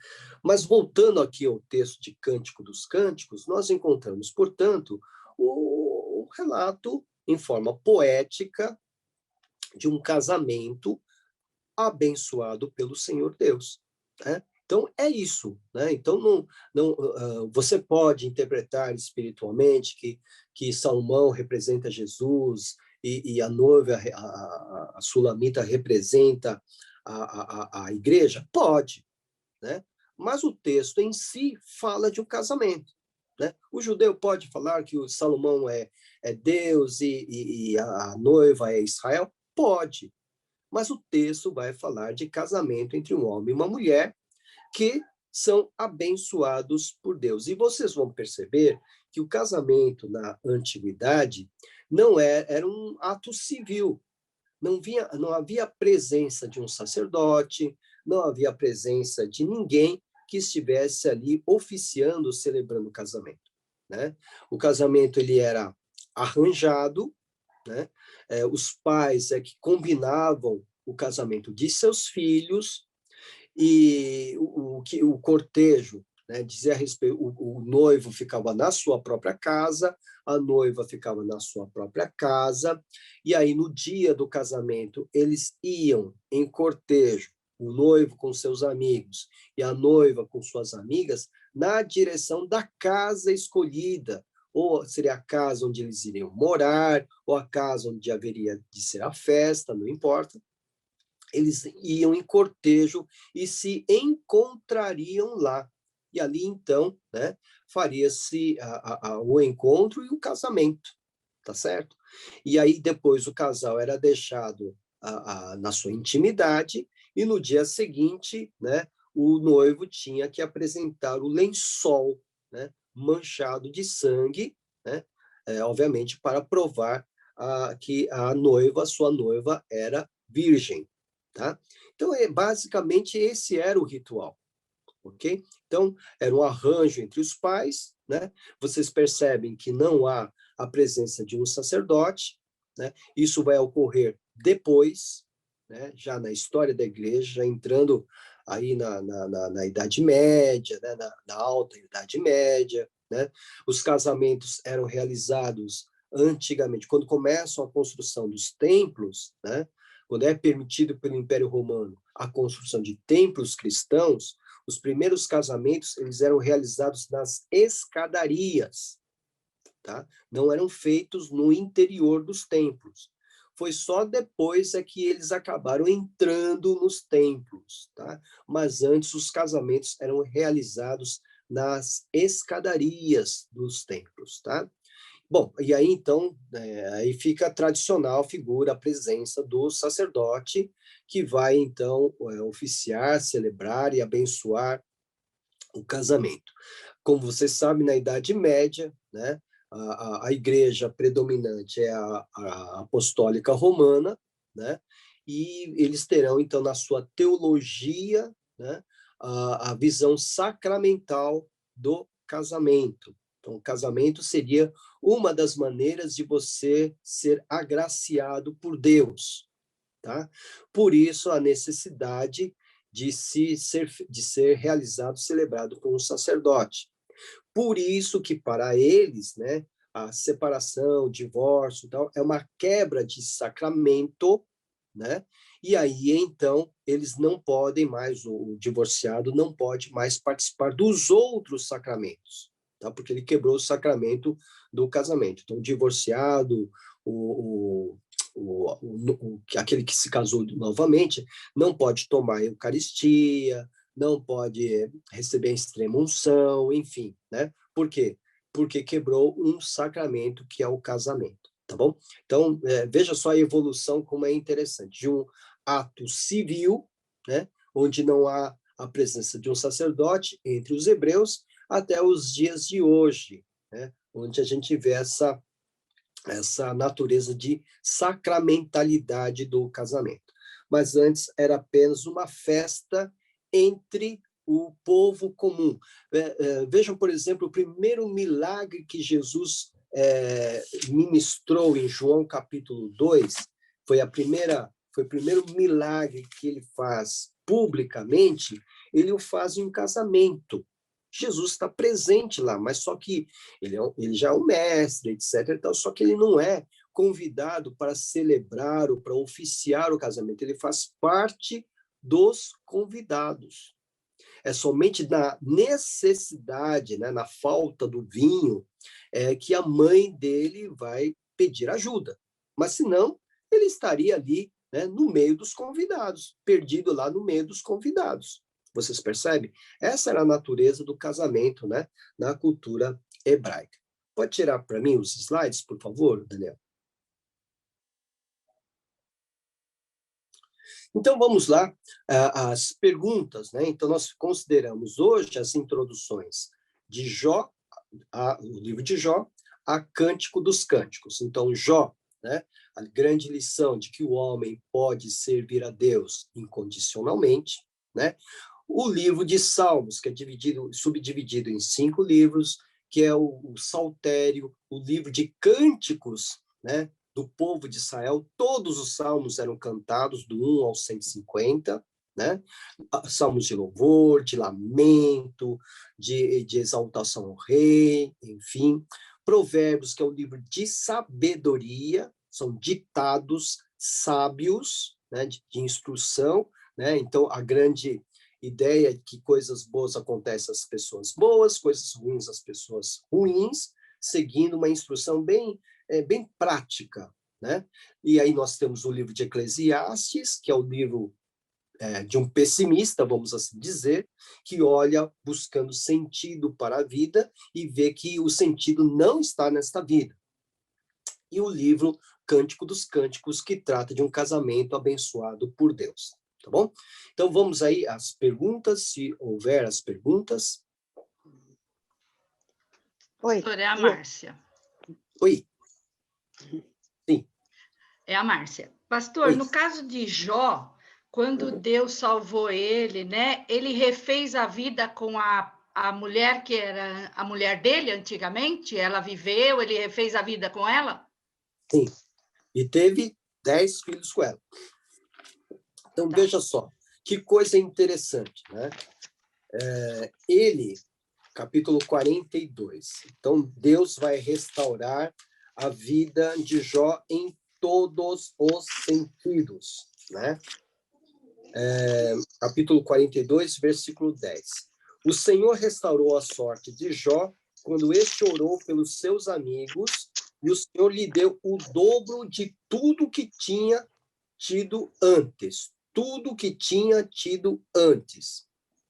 Mas voltando aqui ao texto de Cântico dos Cânticos, nós encontramos, portanto, o relato em forma poética de um casamento abençoado pelo Senhor Deus, né? Então, é isso, né? Então, você pode interpretar espiritualmente que Salomão representa Jesus e a noiva, a Sulamita, representa a igreja? Pode, né? Mas o texto em si fala de um casamento, né? O judeu pode falar que o Salomão é Deus e a noiva é Israel? Pode, mas o texto vai falar de casamento entre um homem e uma mulher que são abençoados por Deus. E vocês vão perceber que o casamento na antiguidade era um ato civil. Não havia presença de um sacerdote, não havia presença de ninguém que estivesse ali oficiando, celebrando o casamento, né? O casamento ele era arranjado, né? Os pais que combinavam o casamento de seus filhos, e o cortejo, né, dizia a respeito, o noivo ficava na sua própria casa, a noiva ficava na sua própria casa, e aí no dia do casamento eles iam em cortejo, o noivo com seus amigos e a noiva com suas amigas, na direção da casa escolhida, ou seria a casa onde eles iriam morar, ou a casa onde haveria de ser a festa, não importa. Eles iam em cortejo e se encontrariam lá. E ali, então, né, faria-se o encontro e o casamento, tá certo? E aí, depois, o casal era deixado na sua intimidade, e no dia seguinte, né, o noivo tinha que apresentar o lençol, né, manchado de sangue, né, obviamente, para provar que sua noiva, era virgem. Tá? Então, basicamente, esse era o ritual. ok? Então, era um arranjo entre os pais, né? Vocês percebem que não há a presença de um sacerdote, né? Isso vai ocorrer depois, né? Já na história da igreja, já entrando aí na Idade Média, né? Na Alta Idade Média, né? Os casamentos eram realizados antigamente, quando começam a construção dos templos, né? Quando é permitido pelo Império Romano a construção de templos cristãos, os primeiros casamentos eles eram realizados nas escadarias, tá? Não eram feitos no interior dos templos. Foi só depois é que eles acabaram entrando nos templos, tá? Mas antes os casamentos eram realizados nas escadarias dos templos, tá? Bom, e aí então, aí fica a tradicional figura, a presença do sacerdote, que vai então oficiar, celebrar e abençoar o casamento. Como você sabe, na Idade Média, né, a igreja predominante é a apostólica romana, né, e eles terão então na sua teologia, né, a visão sacramental do casamento. Então, o casamento seria uma das maneiras de você ser agraciado por Deus, tá? Por isso, a necessidade de ser realizado, celebrado por um sacerdote. Por isso que, para eles, né, a separação, o divórcio, tal, é uma quebra de sacramento, né? E aí, então, eles não podem mais, o divorciado não pode mais participar dos outros sacramentos, tá? Porque ele quebrou o sacramento do casamento. Então, o divorciado, aquele que se casou novamente, não pode tomar a Eucaristia, não pode receber a extrema unção, enfim, né? Por quê? Porque quebrou um sacramento que é o casamento, tá bom? Então, veja só a evolução como é interessante, de um ato civil, né, onde não há a presença de um sacerdote entre os hebreus, até os dias de hoje, né, onde a gente vê essa natureza de sacramentalidade do casamento. Mas antes era apenas uma festa entre o povo comum. Vejam, por exemplo, o primeiro milagre que Jesus ministrou em João capítulo 2, foi o primeiro milagre que ele faz publicamente, ele o faz em um casamento. Jesus está presente lá, mas só que ele já é um mestre, etc. Então, só que ele não é convidado para celebrar ou para oficiar o casamento, ele faz parte dos convidados. É somente na necessidade, né, na falta do vinho, que a mãe dele vai pedir ajuda. Mas, senão, ele estaria ali, né, no meio dos convidados, perdido lá no meio dos convidados. Vocês percebem? Essa era a natureza do casamento, né, na cultura hebraica. Pode tirar para mim os slides, por favor, Daniel? Então, vamos lá, as perguntas, né? Então, nós consideramos hoje as introduções de Jó, o livro de Jó, a Cântico dos Cânticos. Então, Jó, né? A grande lição de que o homem pode servir a Deus incondicionalmente, né? O livro de Salmos, que é subdividido em 5 livros, que é o Saltério, o livro de Cânticos, né, do povo de Israel. Todos os salmos eram cantados, do 1 ao 150, né? Salmos de louvor, de lamento, de exaltação ao rei, enfim. Provérbios, que é o livro de sabedoria, são ditados sábios, né, de instrução, né? Então, a grande ideia é que coisas boas acontecem às pessoas boas, coisas ruins às pessoas ruins, seguindo uma instrução bem prática, né? E aí nós temos o livro de Eclesiastes, que é o livro de um pessimista, vamos assim dizer, que olha buscando sentido para a vida e vê que o sentido não está nesta vida. E o livro Cântico dos Cânticos, que trata de um casamento abençoado por Deus. Tá bom? Então, vamos aí às perguntas, se houver as perguntas. Oi. Doutora, é a Márcia. Oi. Sim. É a Márcia. Pastor, Oi. no caso de Jó, quando Deus salvou ele, né? Ele refez a vida com a mulher que era a mulher dele antigamente. Ela viveu, ele refez a vida com ela? Sim. E teve 10 filhos com ela. Então, Tá. veja só, que coisa interessante, né? Ele, capítulo 42. Então, Deus vai restaurar a vida de Jó em todos os sentidos, né? Capítulo 42, versículo 10. O Senhor restaurou a sorte de Jó quando este orou pelos seus amigos, e o Senhor lhe deu o dobro de tudo que tinha tido antes. Tudo que tinha tido antes.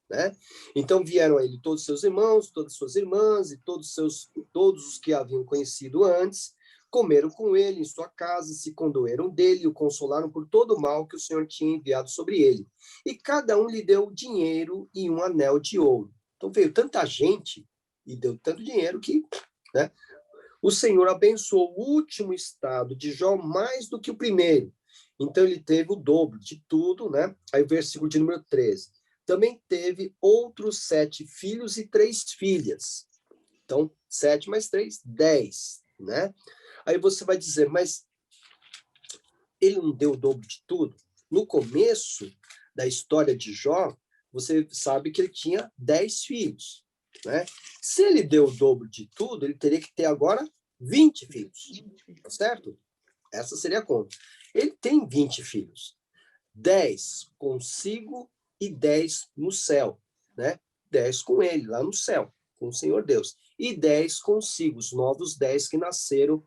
Né? Então vieram a ele todos os seus irmãos, todas as suas irmãs e todos os que haviam conhecido antes, comeram com ele em sua casa, se condoeram dele, o consolaram por todo o mal que o Senhor tinha enviado sobre ele. E cada um lhe deu dinheiro e um anel de ouro. Então veio tanta gente e deu tanto dinheiro que, né? O Senhor abençoou o último estado de Jó mais do que o primeiro. Então ele teve o dobro de tudo, né? Aí o versículo de número 13. Também teve outros 7 filhos e 3 filhas. Então, 7 mais 3, 10, né? Aí você vai dizer, mas ele não deu o dobro de tudo? No começo da história de Jó, você sabe que ele tinha 10 filhos, né? Se ele deu o dobro de tudo, ele teria que ter agora 20 filhos, tá certo? Essa seria a conta. Ele tem 20 filhos, 10 consigo e 10 no céu, né? 10 com ele, lá no céu, com o Senhor Deus. E 10 consigo, os novos 10 que nasceram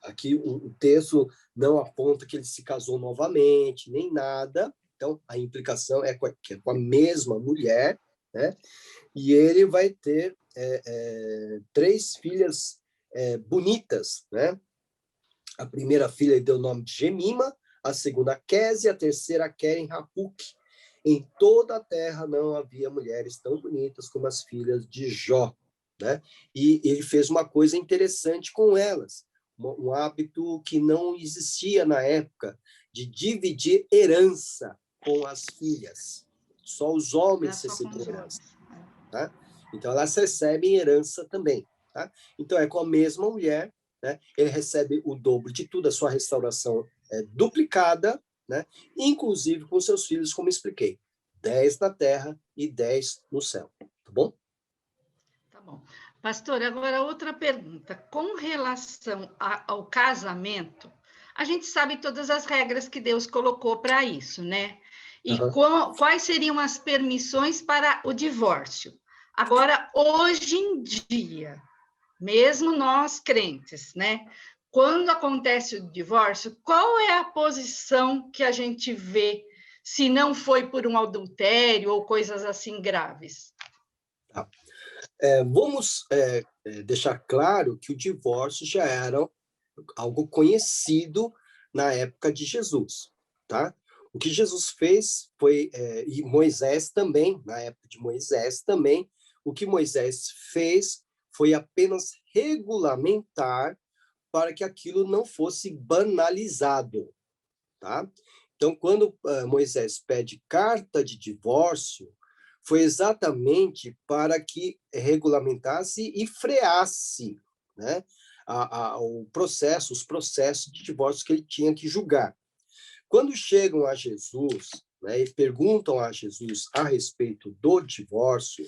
aqui o texto não aponta que ele se casou novamente, nem nada. Então, a implicação é que é com a mesma mulher, né? E ele vai ter 3 filhas bonitas, né? A primeira filha ele deu o nome de Gemima, a segunda Késia, a terceira Queren Rapuque. Em toda a terra não havia mulheres tão bonitas como as filhas de Jó, né? E ele fez uma coisa interessante com elas, um hábito que não existia na época, de dividir herança com as filhas. Só os homens recebiam herança. Tá? Então, elas recebem herança também. Tá? Então, é com a mesma mulher, né? Ele recebe o dobro de tudo, a sua restauração é duplicada, né? Inclusive com seus filhos, como expliquei. 10 na terra e 10 no céu. Tá bom? Tá bom. Pastor, agora outra pergunta. Com relação ao casamento, a gente sabe todas as regras que Deus colocou para isso, né? E quais seriam as permissões para o divórcio? Agora, hoje em dia, mesmo nós crentes, né? Quando acontece o divórcio, qual é a posição que a gente vê se não foi por um adultério ou coisas assim graves? Tá. Vamos deixar claro que o divórcio já era algo conhecido na época de Jesus, tá? O que Jesus fez foi, e Moisés também, na época de Moisés também, o que Moisés fez foi apenas regulamentar para que aquilo não fosse banalizado, tá? Então, quando Moisés pede carta de divórcio, foi exatamente para que regulamentasse e freasse, né, os processos de divórcio que ele tinha que julgar. Quando chegam a Jesus, né, e perguntam a Jesus a respeito do divórcio,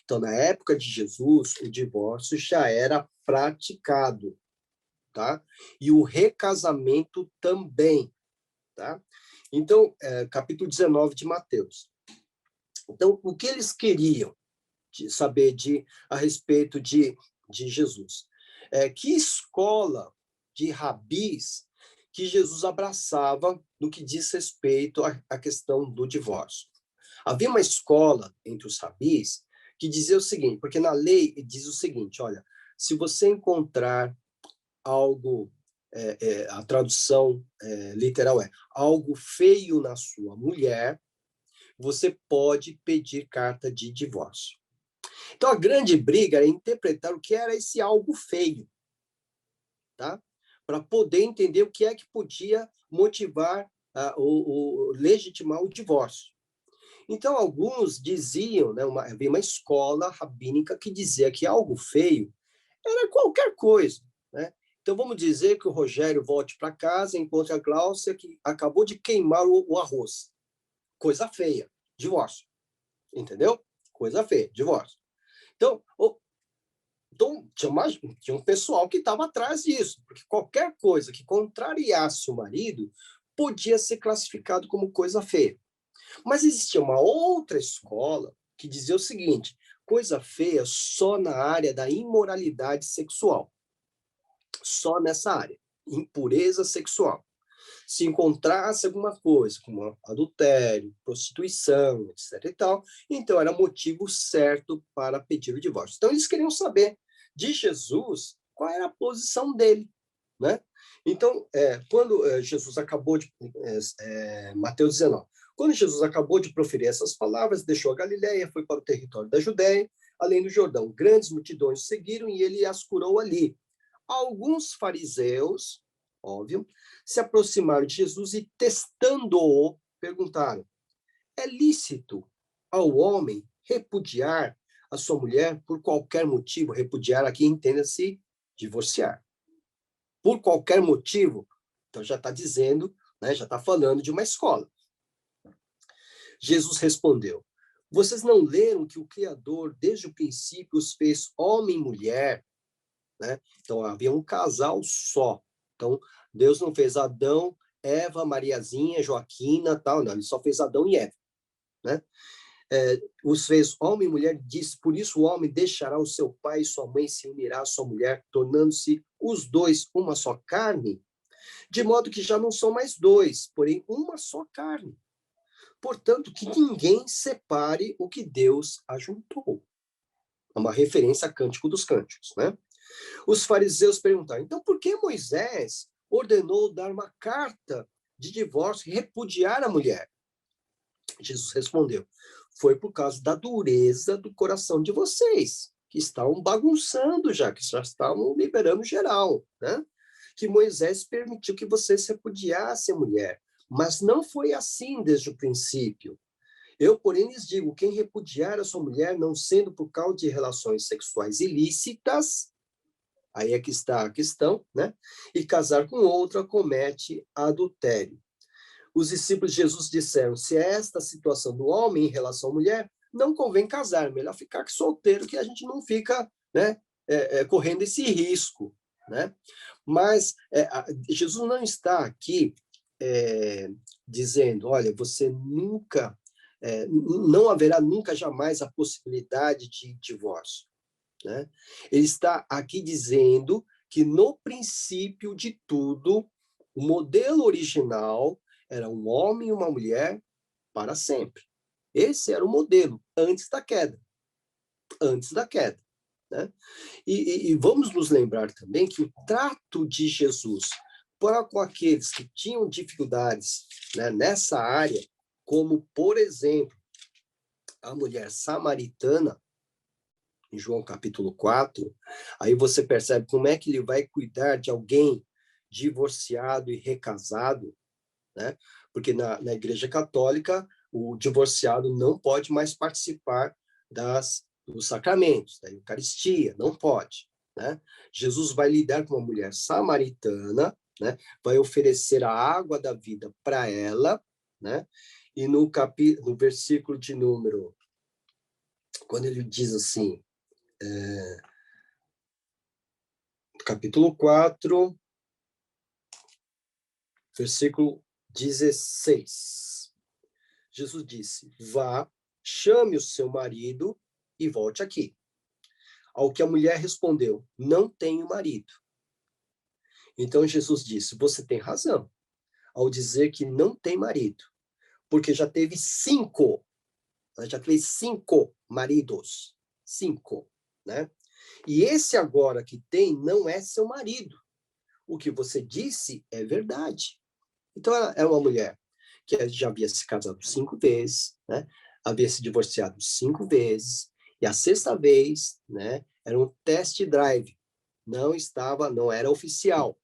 então, na época de Jesus, o divórcio já era praticado, tá? E o recasamento também, tá? Então, capítulo 19 de Mateus. Então, o que eles queriam saber a respeito de Jesus? Que escola de rabis que Jesus abraçava no que diz respeito à questão do divórcio? Havia uma escola entre os rabis que dizia o seguinte, porque na lei diz o seguinte, olha, se você encontrar algo, a tradução literal é algo feio na sua mulher, você pode pedir carta de divórcio. Então, a grande briga era interpretar o que era esse algo feio, tá? Para poder entender o que é que podia motivar legitimar o divórcio. Então, alguns diziam, né, havia uma escola rabínica que dizia que algo feio era qualquer coisa, né? Então, vamos dizer que o Rogério volte para casa e encontre a Gláucia, que acabou de queimar o arroz. Coisa feia, divórcio. Entendeu? Coisa feia, divórcio. Então tinha um pessoal que estava atrás disso, porque qualquer coisa que contrariasse o marido podia ser classificado como coisa feia. Mas existia uma outra escola que dizia o seguinte: coisa feia só na área da imoralidade sexual. Só nessa área, impureza sexual. Se encontrasse alguma coisa, como adultério, prostituição, etc. e tal, então era motivo certo para pedir o divórcio. Então eles queriam saber de Jesus qual era a posição dele, né? Então, quando Jesus acabou de... Mateus 19. Quando Jesus acabou de proferir essas palavras, deixou a Galileia, foi para o território da Judéia, além do Jordão. Grandes multidões o seguiram e ele as curou ali. Alguns fariseus, óbvio, se aproximaram de Jesus e, testando-o, perguntaram: é lícito ao homem repudiar a sua mulher por qualquer motivo? Repudiar aqui entenda-se divorciar. Por qualquer motivo. Então já está dizendo, né, já está falando de uma escola. Jesus respondeu: vocês não leram que o Criador, desde o princípio, os fez homem e mulher? Né? Então, havia um casal só. Então, Deus não fez Adão, Eva, Mariazinha, Joaquina, tal, não. Ele só fez Adão e Eva. Né? Os fez homem e mulher, diz, por isso o homem deixará o seu pai e sua mãe e se unirá à sua mulher, tornando-se os dois uma só carne, de modo que já não são mais dois, porém uma só carne. Portanto, que ninguém separe o que Deus ajuntou. É uma referência a Cântico dos Cânticos, né? Os fariseus perguntaram: então por que Moisés ordenou dar uma carta de divórcio e repudiar a mulher? Jesus respondeu: foi por causa da dureza do coração de vocês, que estavam bagunçando já, que já estavam liberando geral, né? Que Moisés permitiu que vocês repudiassem a mulher. Mas não foi assim desde o princípio. Eu, porém, lhes digo: quem repudiar a sua mulher, não sendo por causa de relações sexuais ilícitas, aí é que está a questão, né? E casar com outra, comete adultério. Os discípulos de Jesus disseram: se é esta a situação do homem em relação à mulher, não convém casar, melhor ficar solteiro, que a gente não fica, né, correndo esse risco, né? Mas Jesus não está aqui dizendo: olha, você nunca, não haverá nunca jamais a possibilidade de divórcio. Né? Ele está aqui dizendo que no princípio de tudo, o modelo original era um homem e uma mulher para sempre. Esse era o modelo antes da queda. Antes da queda. Né? E vamos nos lembrar também que o trato de Jesus para com aqueles que tinham dificuldades, né, nessa área, como, por exemplo, a mulher samaritana, em João capítulo 4, aí você percebe como é que ele vai cuidar de alguém divorciado e recasado, né? Porque na Igreja Católica, o divorciado não pode mais participar dos sacramentos, da Eucaristia, não pode, né? Jesus vai lidar com uma mulher samaritana, né? Vai oferecer a água da vida para ela, né? E no versículo de número, quando ele diz assim, capítulo 4, versículo 16. Jesus disse: vá, chame o seu marido e volte aqui. Ao que a mulher respondeu: não tenho marido. Então Jesus disse: você tem razão ao dizer que não tem marido, porque já teve 5. Ela já teve 5 maridos. 5, né? E esse agora que tem não é seu marido. O que você disse é verdade. Então, ela é uma mulher que já havia se casado 5 vezes, né? Havia se divorciado 5 vezes, e a 6ª vez, né, era um test drive. Não era oficial.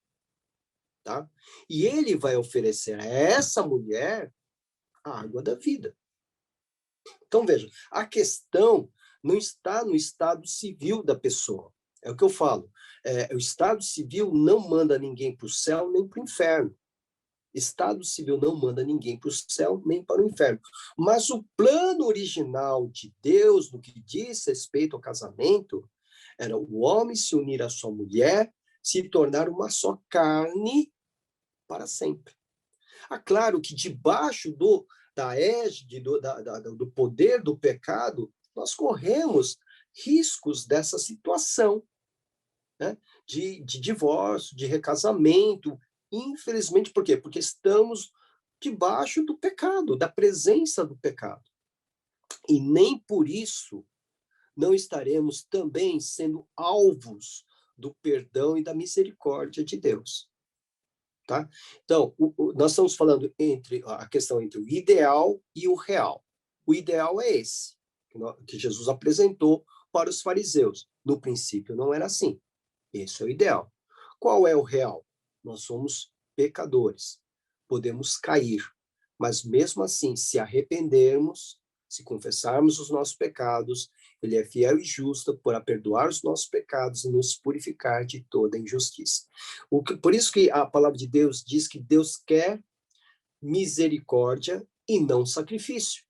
tá? E ele vai oferecer a essa mulher a água da vida. Então, veja, a questão não está no estado civil da pessoa. É o que eu falo. O estado civil não manda ninguém para o céu nem para o inferno. Estado civil não manda ninguém para o céu nem para o inferno. Mas o plano original de Deus, no que diz respeito ao casamento, era o homem se unir à sua mulher, se tornar uma só carne para sempre. Claro que debaixo da égide, do poder do pecado, nós corremos riscos dessa situação, né? de divórcio, de recasamento. Infelizmente, por quê? Porque estamos debaixo do pecado, da presença do pecado. E nem por isso não estaremos também sendo alvos do perdão e da misericórdia de Deus. Tá? Então, nós estamos falando a questão entre o ideal e o real. O ideal é esse, que Jesus apresentou para os fariseus. No princípio não era assim. Esse é o ideal. Qual é o real? Nós somos pecadores. Podemos cair, mas mesmo assim, se arrependermos, se confessarmos os nossos pecados, ele é fiel e justo para perdoar os nossos pecados e nos purificar de toda injustiça. Por isso que a palavra de Deus diz que Deus quer misericórdia e não sacrifício.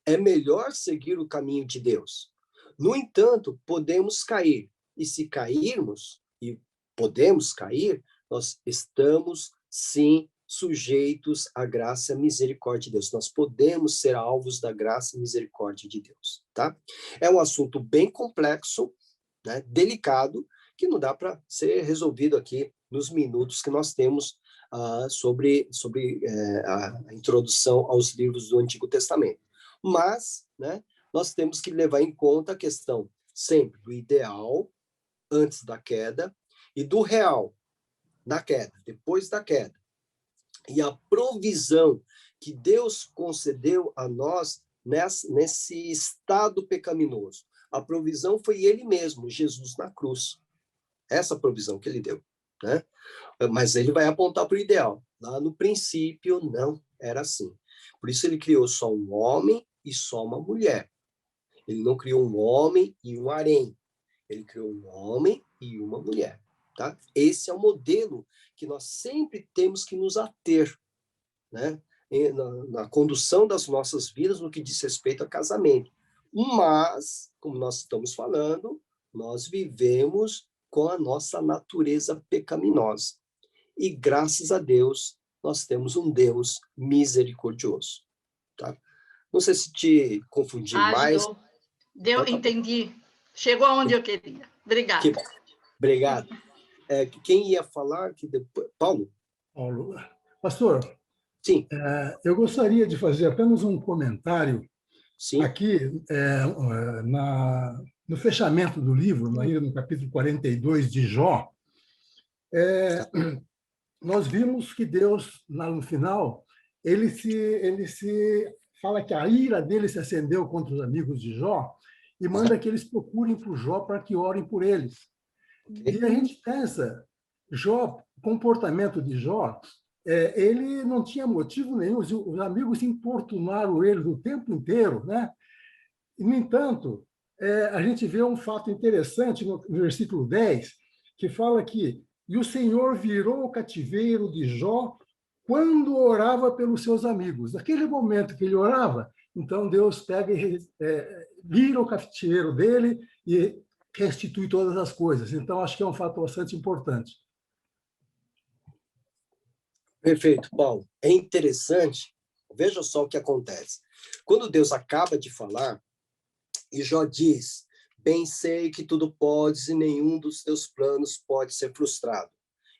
É melhor seguir o caminho de Deus. No entanto, podemos cair. E se cairmos, e podemos cair, nós estamos, sim, sujeitos à graça e à misericórdia de Deus. Nós podemos ser alvos da graça e misericórdia de Deus, tá? É um assunto bem complexo, né, delicado, que não dá para ser resolvido aqui nos minutos que nós temos sobre a introdução aos livros do Antigo Testamento. Mas, né, nós temos que levar em conta a questão sempre do ideal, antes da queda, e do real, na queda, depois da queda. E a provisão que Deus concedeu a nós nesse estado pecaminoso. A provisão foi ele mesmo, Jesus na cruz. Essa provisão que ele deu, né? Mas ele vai apontar para o ideal. Lá no princípio, não era assim. Por isso ele criou só um homem e só uma mulher. Ele não criou um homem e um harém. Ele criou um homem e uma mulher. Tá? Esse é o modelo que nós sempre temos que nos ater, né? Na condução das nossas vidas no que diz respeito a casamento. Mas, como nós estamos falando, nós vivemos com a nossa natureza pecaminosa. E, graças a Deus, nós temos um Deus misericordioso. Tá? Não sei se te confundi mais. Deu, entendi. Chegou aonde eu queria. Obrigada. Obrigado. Quem ia falar que depois... Paulo? Paulo. Pastor, sim. Eu gostaria de fazer apenas um comentário. Sim. Aqui, no fechamento do livro, ainda no capítulo 42 de Jó, nós vimos que Deus, lá no final, ele se fala que a ira dele se acendeu contra os amigos de Jó e manda que eles procurem por Jó para que orem por eles. Okay. E a gente pensa, o comportamento de Jó, ele não tinha motivo nenhum, os amigos importunaram ele o tempo inteiro, né? E, no entanto, a gente vê um fato interessante no versículo 10, que fala que e o Senhor virou o cativeiro de Jó quando orava pelos seus amigos. Naquele momento que ele orava, então Deus pega e vira o cativeiro dele e restitui todas as coisas. Então, acho que é um fato bastante importante. Perfeito, Paulo. É interessante, veja só o que acontece. Quando Deus acaba de falar, e Jó diz, bem sei que tudo podes e nenhum dos teus planos pode ser frustrado.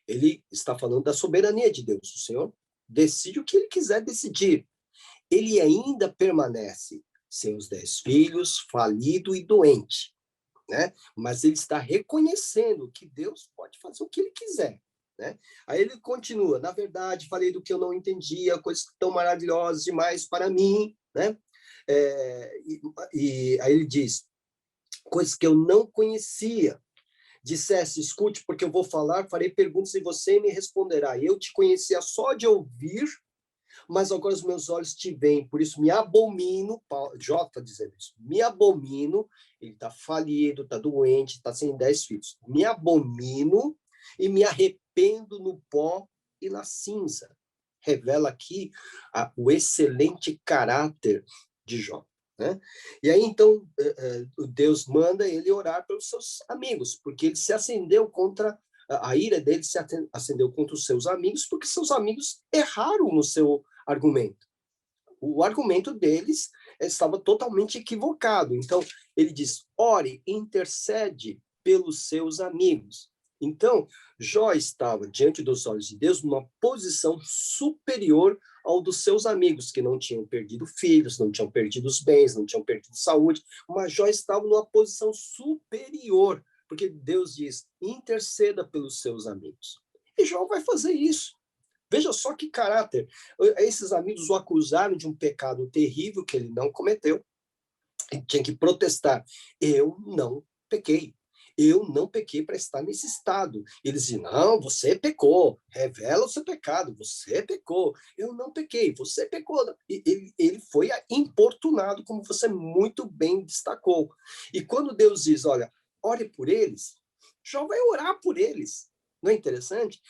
Ele está falando da soberania de Deus. O Senhor decide o que ele quiser decidir. Ele ainda permanece sem os 10 filhos, falido e doente, né? Mas ele está reconhecendo que Deus pode fazer o que ele quiser, né? Aí ele continua, na verdade, falei do que eu não entendia, coisas tão maravilhosas demais para mim, né? E aí ele diz, coisas que eu não conhecia, dissesse, escute, porque eu vou falar, farei perguntas e você me responderá. Eu te conhecia só de ouvir, mas agora os meus olhos te veem, por isso me abomino, Jó está dizendo isso, me abomino, ele está falido, está doente, está sem 10 filhos, me abomino e me arrependo no pó e na cinza. Revela aqui o excelente caráter de Jó. Né? E aí, então, Deus manda ele orar pelos seus amigos, porque ele se acendeu contra, a ira dele se acendeu contra os seus amigos, porque seus amigos erraram no seu argumento. O argumento deles estava totalmente equivocado. Então, ele diz, ore, intercede pelos seus amigos. Então, Jó estava diante dos olhos de Deus numa posição superior ao dos seus amigos, que não tinham perdido filhos, não tinham perdido os bens, não tinham perdido saúde, mas Jó estava numa posição superior, porque Deus diz, interceda pelos seus amigos. E Jó vai fazer isso. Veja só que caráter. Esses amigos o acusaram de um pecado terrível que ele não cometeu. Ele tinha que protestar. Eu não pequei. Eu não pequei para estar nesse estado. Eles diziam, não, você pecou, revela o seu pecado, você pecou. Eu não pequei, você pecou. Ele foi importunado, como você muito bem destacou. E quando Deus diz, olha, ore por eles, Jó vai orar por eles. Não é interessante?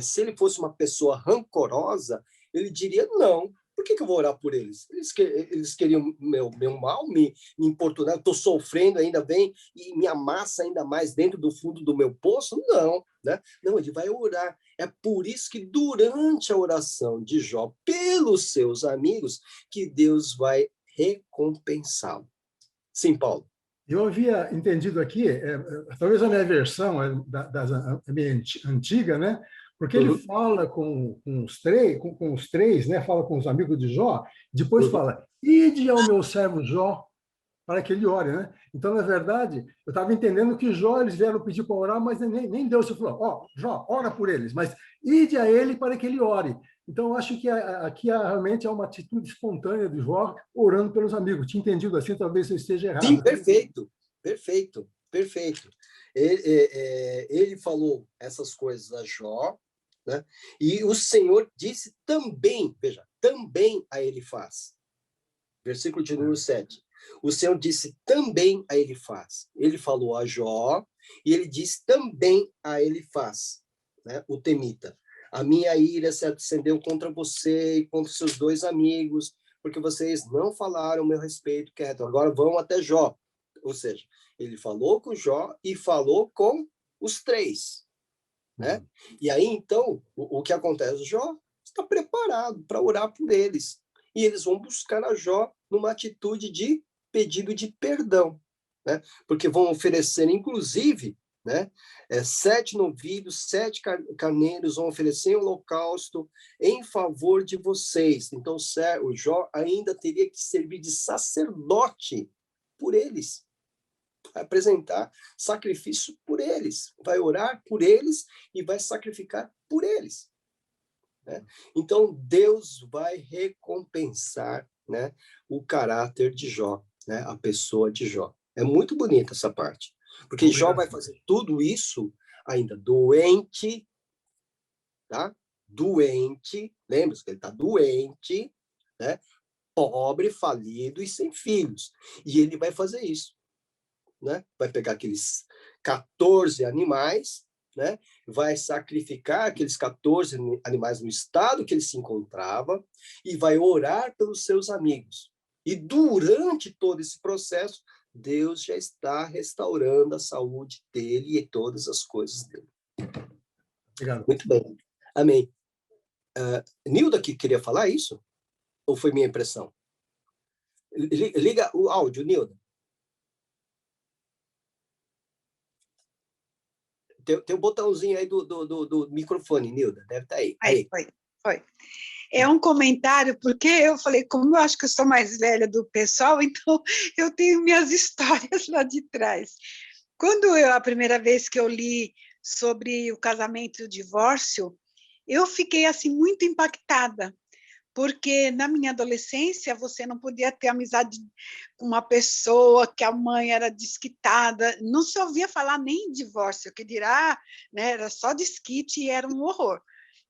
Se ele fosse uma pessoa rancorosa, ele diria, não, por que eu vou orar por eles? Eles queriam meu mal, me importunar, eu estou sofrendo, ainda bem, e me amassa ainda mais dentro do fundo do meu poço? Não, né? Não, ele vai orar. É por isso que durante a oração de Jó pelos seus amigos, que Deus vai recompensá-lo. Sim, Paulo. Eu havia entendido aqui, talvez a minha versão a minha antiga, né? Porque ele fala com os três, né? Fala com os amigos de Jó, depois fala, ide ao meu servo Jó, para que ele ore, né? Então, na verdade, eu estava entendendo que Jó, eles vieram pedir para orar, mas nem Deus falou, Jó, ora por eles, mas ide a ele para que ele ore. Então, eu acho que aqui realmente é uma atitude espontânea de Jó orando pelos amigos. Tinha entendido assim, talvez eu esteja errado. Sim, perfeito. Ele falou essas coisas a Jó, né? E o Senhor disse também, veja, também a Elifaz. Versículo de número 7. O Senhor disse também a Elifaz. Ele falou a Jó e ele disse também a Elifaz, né? O temita. A minha ira se acendeu contra você e contra seus 2 amigos, porque vocês não falaram a meu respeito, quieto. Agora vão até Jó. Ou seja, ele falou com Jó e falou com os 3. Né? E aí, então, o que acontece? Jó está preparado para orar por eles. E eles vão buscar a Jó numa atitude de pedido de perdão. Né? Porque vão oferecer, inclusive, né, 7 novilhos, 7 carneiros, vão oferecer um holocausto em favor de vocês. Então, o Jó ainda teria que servir de sacerdote por eles. Vai apresentar sacrifício por eles, vai orar por eles e vai sacrificar por eles. Né? Então, Deus vai recompensar, né, o caráter de Jó, né, a pessoa de Jó. É muito bonita essa parte, porque Jó vai fazer tudo isso ainda doente, tá? Doente, lembra-se que ele está doente, né? Pobre, falido e sem filhos. E ele vai fazer isso. Né? Vai pegar aqueles 14 animais, né? Vai sacrificar aqueles 14 animais no estado que ele se encontrava e vai orar pelos seus amigos. E durante todo esse processo, Deus já está restaurando a saúde dele e todas as coisas dele. Obrigado. Muito bem. Amém. Nilda que queria falar isso? Ou foi minha impressão? Liga o áudio, Nilda. Tem um botãozinho aí do microfone, Nilda, deve estar aí. Foi. É um comentário, porque eu falei, como eu acho que eu sou mais velha do pessoal, então eu tenho minhas histórias lá de trás. A primeira vez que eu li sobre o casamento e o divórcio, eu fiquei assim muito impactada, porque na minha adolescência você não podia ter amizade com uma pessoa que a mãe era desquitada, não se ouvia falar nem em divórcio, que dirá, né, era só desquite e era um horror.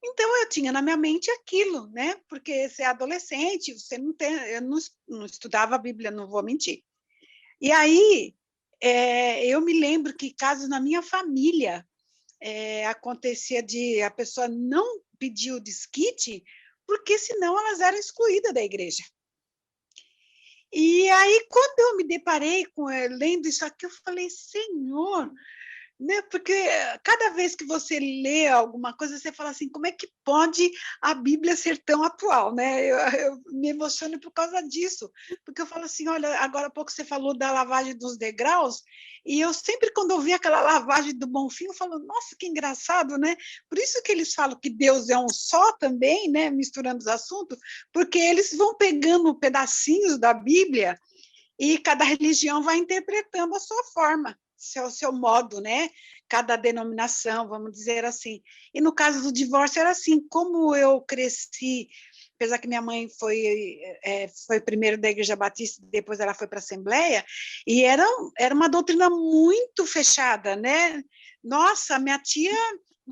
Então eu tinha na minha mente aquilo, né? Porque você é adolescente, você não tem, eu não estudava a Bíblia, não vou mentir. E aí eu me lembro que casos na minha família acontecia de a pessoa não pedir o desquite, porque senão elas eram excluídas da igreja. E aí, quando eu me deparei lendo isso aqui, eu falei, Senhor, né? Porque cada vez que você lê alguma coisa, você fala assim, como é que pode a Bíblia ser tão atual, né? Eu me emociono por causa disso, porque eu falo assim, olha, agora há pouco você falou da lavagem dos degraus, e eu sempre, quando eu vi aquela lavagem do Bonfim, eu falo, nossa, que engraçado, né? Por isso que eles falam que Deus é um só também, né? Misturando os assuntos, porque eles vão pegando pedacinhos da Bíblia e cada religião vai interpretando a sua forma, seu modo, né? Cada denominação, vamos dizer assim. E no caso do divórcio era assim, como eu cresci, apesar que minha mãe foi primeiro da Igreja Batista, depois ela foi para a Assembleia, e era uma doutrina muito fechada, né? Nossa, minha tia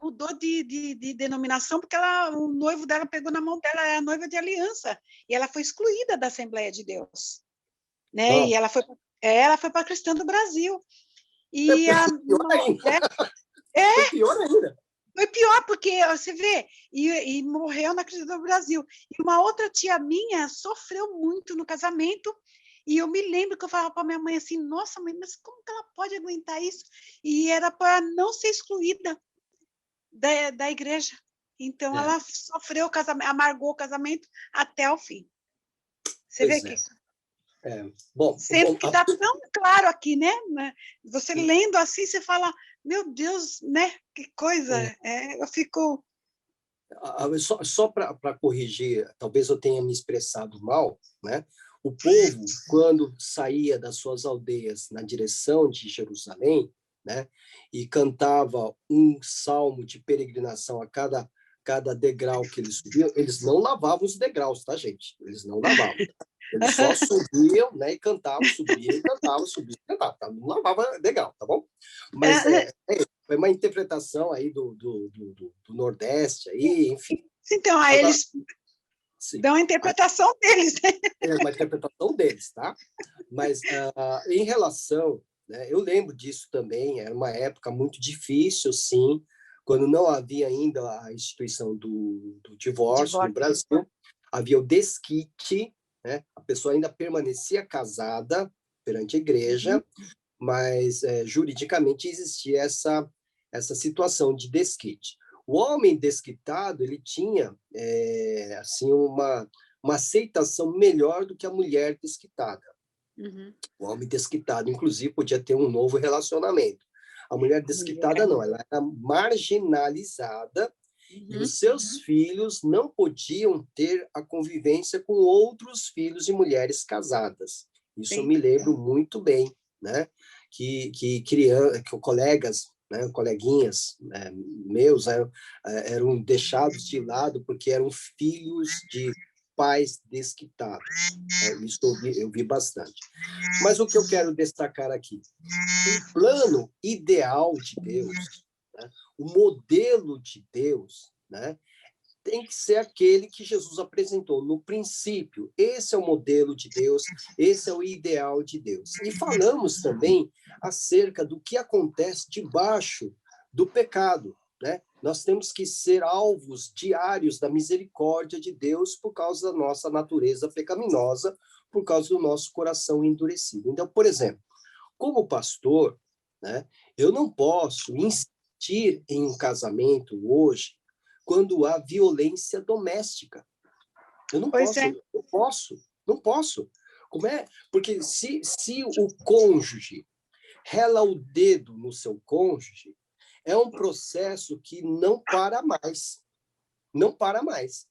mudou de denominação porque o noivo dela pegou na mão dela, era noiva de aliança, e ela foi excluída da Assembleia de Deus. Né? E ela foi para a Cristã do Brasil. E Foi pior ainda. Foi pior, porque você vê, e morreu na Cristã do Brasil. E uma outra tia minha sofreu muito no casamento, e eu me lembro que eu falava para minha mãe assim, nossa, mãe, mas como que ela pode aguentar isso? E era para não ser excluída da igreja. Então, ela sofreu o casamento, amargou o casamento até o fim. Você vê que... Bom, sendo que está tão claro aqui, né? Você lendo assim, você fala, meu Deus, né? Que coisa! Eu fico... Só para corrigir, talvez eu tenha me expressado mal, né? O povo, quando saía das suas aldeias na direção de Jerusalém, né? E cantava um salmo de peregrinação a cada degrau que eles subiam, eles não lavavam os degraus, tá, gente? Eles não lavavam. Eles só subiam, né, e cantavam, subiam e cantavam, subiam e cantavam. Tá? Não lavava legal, tá bom? Mas foi uma interpretação aí do Nordeste, aí, enfim. Então, aí agora, eles dão a interpretação deles, né? É uma interpretação deles, tá? Mas em relação, né, eu lembro disso também, era uma época muito difícil, sim, quando não havia ainda a instituição do divórcio no Brasil, havia o desquite, né? A pessoa ainda permanecia casada perante a igreja, mas juridicamente existia essa situação de desquite. O homem desquitado, ele tinha assim uma aceitação melhor do que a mulher desquitada. O homem desquitado, inclusive, podia ter um novo relacionamento. A mulher desquitada não, ela era marginalizada, e os seus filhos não podiam ter a convivência com outros filhos e mulheres casadas. Isso eu me lembro muito bem, né? Que colegas, né, coleguinhas meus eram deixados de lado porque eram filhos de pais desquitados. Isso eu vi bastante. Mas o que eu quero destacar aqui, o plano ideal de Deus, né, o modelo de Deus, né, tem que ser aquele que Jesus apresentou no princípio. Esse é o modelo de Deus, esse é o ideal de Deus. E falamos também acerca do que acontece debaixo do pecado, né? Nós temos que ser alvos diários da misericórdia de Deus por causa da nossa natureza pecaminosa, por causa do nosso coração endurecido. Então, por exemplo, como pastor, né, eu não posso insistir em um casamento hoje quando há violência doméstica. Eu não não posso. Como é? Porque se o cônjuge rela o dedo no seu cônjuge, é um processo que não para mais. Não para mais.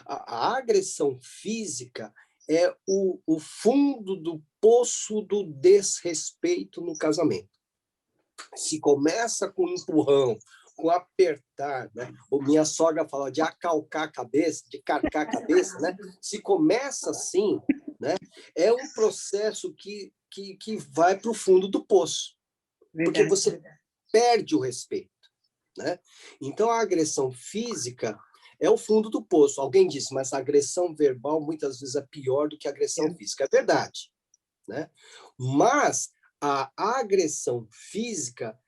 A agressão física é o fundo do poço do desrespeito no casamento. Se começa com um empurrão, com apertar, né? Ou minha sogra fala de acalcar a cabeça, de carcar a cabeça, né? Se começa assim, né? É um processo que vai para o fundo do poço, porque você perde o respeito, né? Então, a agressão física é o fundo do poço. Alguém disse, mas a agressão verbal muitas vezes é pior do que a agressão física. É verdade, né? Mas a agressão física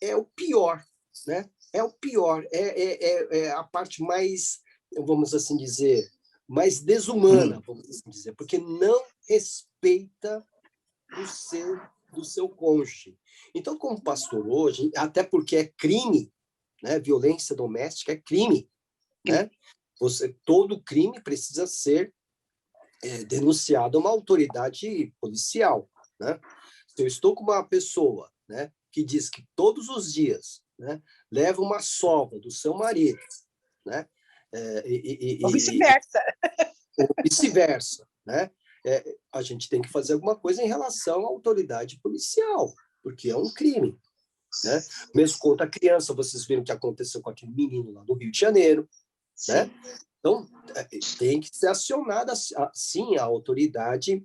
é o pior, né? É o pior, é a parte mais, vamos assim dizer, mais desumana, vamos assim dizer, porque não respeita do seu cônjuge. Então, como pastor hoje, até porque é crime, né? Violência doméstica é crime, né? Todo crime precisa ser denunciado a uma autoridade policial, né? Se eu estou com uma pessoa, né, que diz que todos os dias, né, leva uma sova do seu marido, né? Ou vice-versa. Ou vice-versa, né? A gente tem que fazer alguma coisa em relação à autoridade policial, porque é um crime, né? Mesmo contra a criança, vocês viram o que aconteceu com aquele menino lá do Rio de Janeiro, né? Então, tem que ser acionada, sim, a autoridade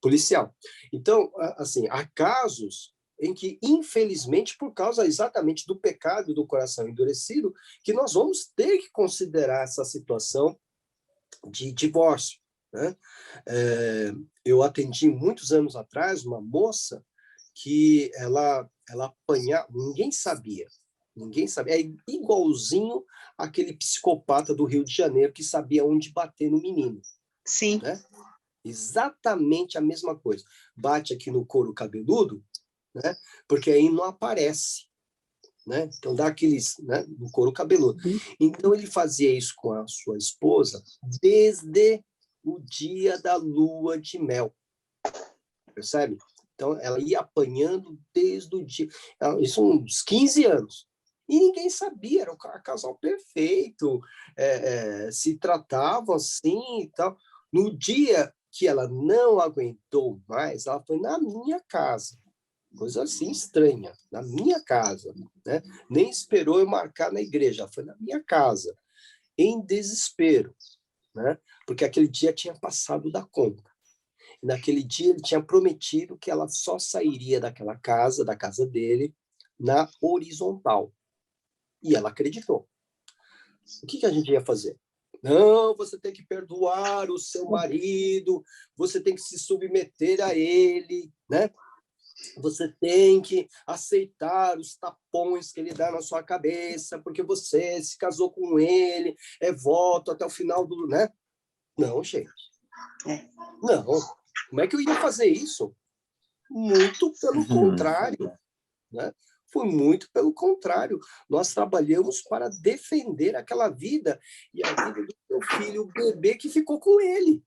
policial. Então, assim, há casos em que, infelizmente, por causa exatamente do pecado do coração endurecido, que nós vamos ter que considerar essa situação de divórcio, né? Eu atendi muitos anos atrás uma moça que ela apanhava, ninguém sabia, é igualzinho aquele psicopata do Rio de Janeiro que sabia onde bater no menino. Sim. Né? Exatamente a mesma coisa. Bate aqui no couro cabeludo, né? Porque aí não aparece, né? Então dá aqueles, né, no couro cabeludo. Então ele fazia isso com a sua esposa desde o dia da lua de mel. Percebe? Então ela ia apanhando desde o dia, isso uns 15 anos. E ninguém sabia, era o casal perfeito, se tratavam assim e tal. No dia que ela não aguentou mais, ela foi na minha casa. Coisa assim estranha, na minha casa, né? Nem esperou eu marcar na igreja, foi na minha casa, em desespero, né? Porque aquele dia tinha passado da conta. E naquele dia ele tinha prometido que ela só sairia daquela casa, da casa dele, na horizontal. E ela acreditou. O que a gente ia fazer? Não, você tem que perdoar o seu marido, você tem que se submeter a ele, né? Você tem que aceitar os tapões que ele dá na sua cabeça, porque você se casou com ele, voto até o final do... né? Não, gente. Não. Como é que eu ia fazer isso? Muito pelo contrário, né? Foi muito pelo contrário. Nós trabalhamos para defender aquela vida e a vida do seu filho, o bebê que ficou com ele,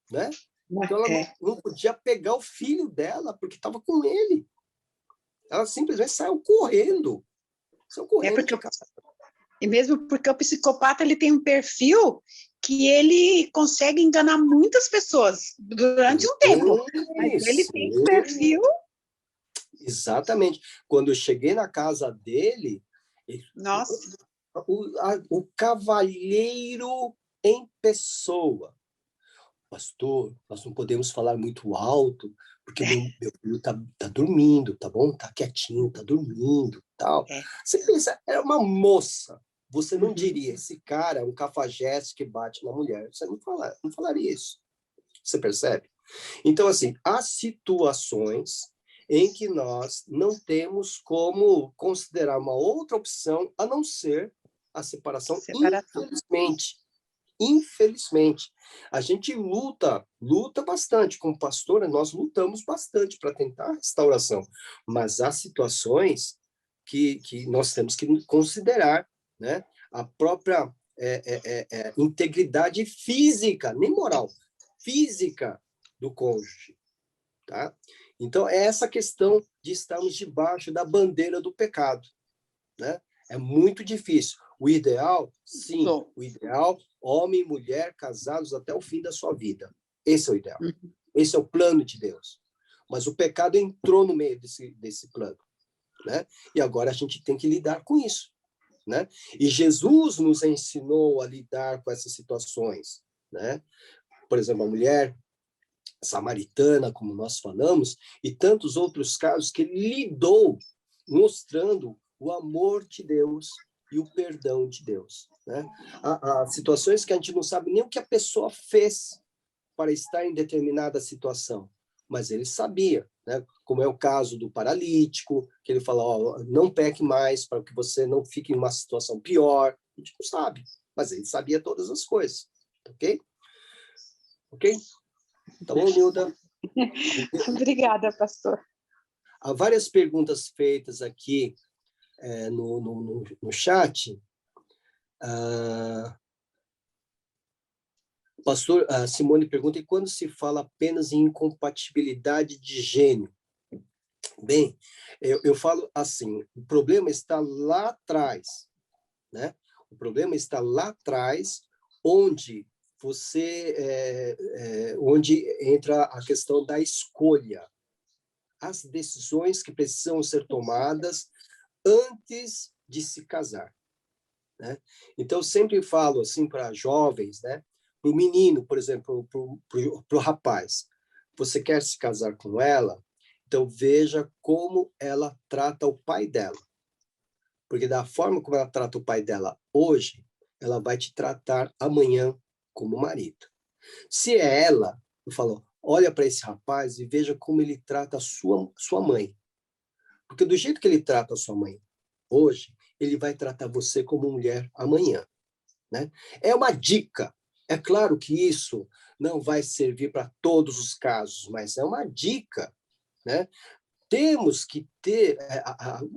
né? Então, ela não podia pegar o filho dela porque estava com ele. Ela simplesmente saiu correndo. E mesmo porque o psicopata ele tem um perfil que ele consegue enganar muitas pessoas durante um tempo. Mas ele tem um perfil... Exatamente. Quando eu cheguei na casa dele, nossa, o cavalheiro em pessoa. Pastor, nós não podemos falar muito alto, porque meu filho tá dormindo, tá bom? Tá quietinho, tá dormindo, tal. Você pensa, é uma moça. Você não diria, esse cara é um cafajeste que bate na mulher. Você não falaria isso. Você percebe? Então, assim, há situações em que nós não temos como considerar uma outra opção a não ser a separação. Infelizmente. A gente luta bastante como pastora, nós lutamos bastante para tentar a restauração, mas há situações que nós temos que considerar, né? A própria integridade física, nem moral, física do cônjuge, tá? Então, é essa questão de estarmos debaixo da bandeira do pecado, né? É muito difícil. O ideal, sim, o ideal, homem e mulher casados até o fim da sua vida. Esse é o ideal. Esse é o plano de Deus. Mas o pecado entrou no meio desse plano. né? E agora a gente tem que lidar com isso, né? E Jesus nos ensinou a lidar com essas situações, né? Por exemplo, a mulher samaritana, como nós falamos, e tantos outros casos que ele lidou mostrando o amor de Deus e o perdão de Deus, né? Há situações que a gente não sabe nem o que a pessoa fez para estar em determinada situação, mas ele sabia, né? Como é o caso do paralítico, que ele fala, ó, não peque mais para que você não fique em uma situação pior. A gente não sabe, mas ele sabia todas as coisas, ok? Ok? Tá bom, Nilda? Obrigada, pastor. Há várias perguntas feitas aqui no chat. Pastor, a Simone pergunta, e quando se fala apenas em incompatibilidade de gênio? Bem, eu falo assim, o problema está lá atrás, né? O problema está lá atrás, onde onde entra a questão da escolha, as decisões que precisam ser tomadas antes de se casar, né? Então, eu sempre falo assim para jovens, né? Para o menino, por exemplo, para o rapaz, você quer se casar com ela? Então, veja como ela trata o pai dela. Porque da forma como ela trata o pai dela hoje, ela vai te tratar amanhã como marido. Se é ela, eu falo, olha para esse rapaz e veja como ele trata a sua mãe. Porque do jeito que ele trata a sua mãe hoje, ele vai tratar você como mulher amanhã, né? É uma dica. É claro que isso não vai servir para todos os casos, mas é uma dica, né? Temos que ter...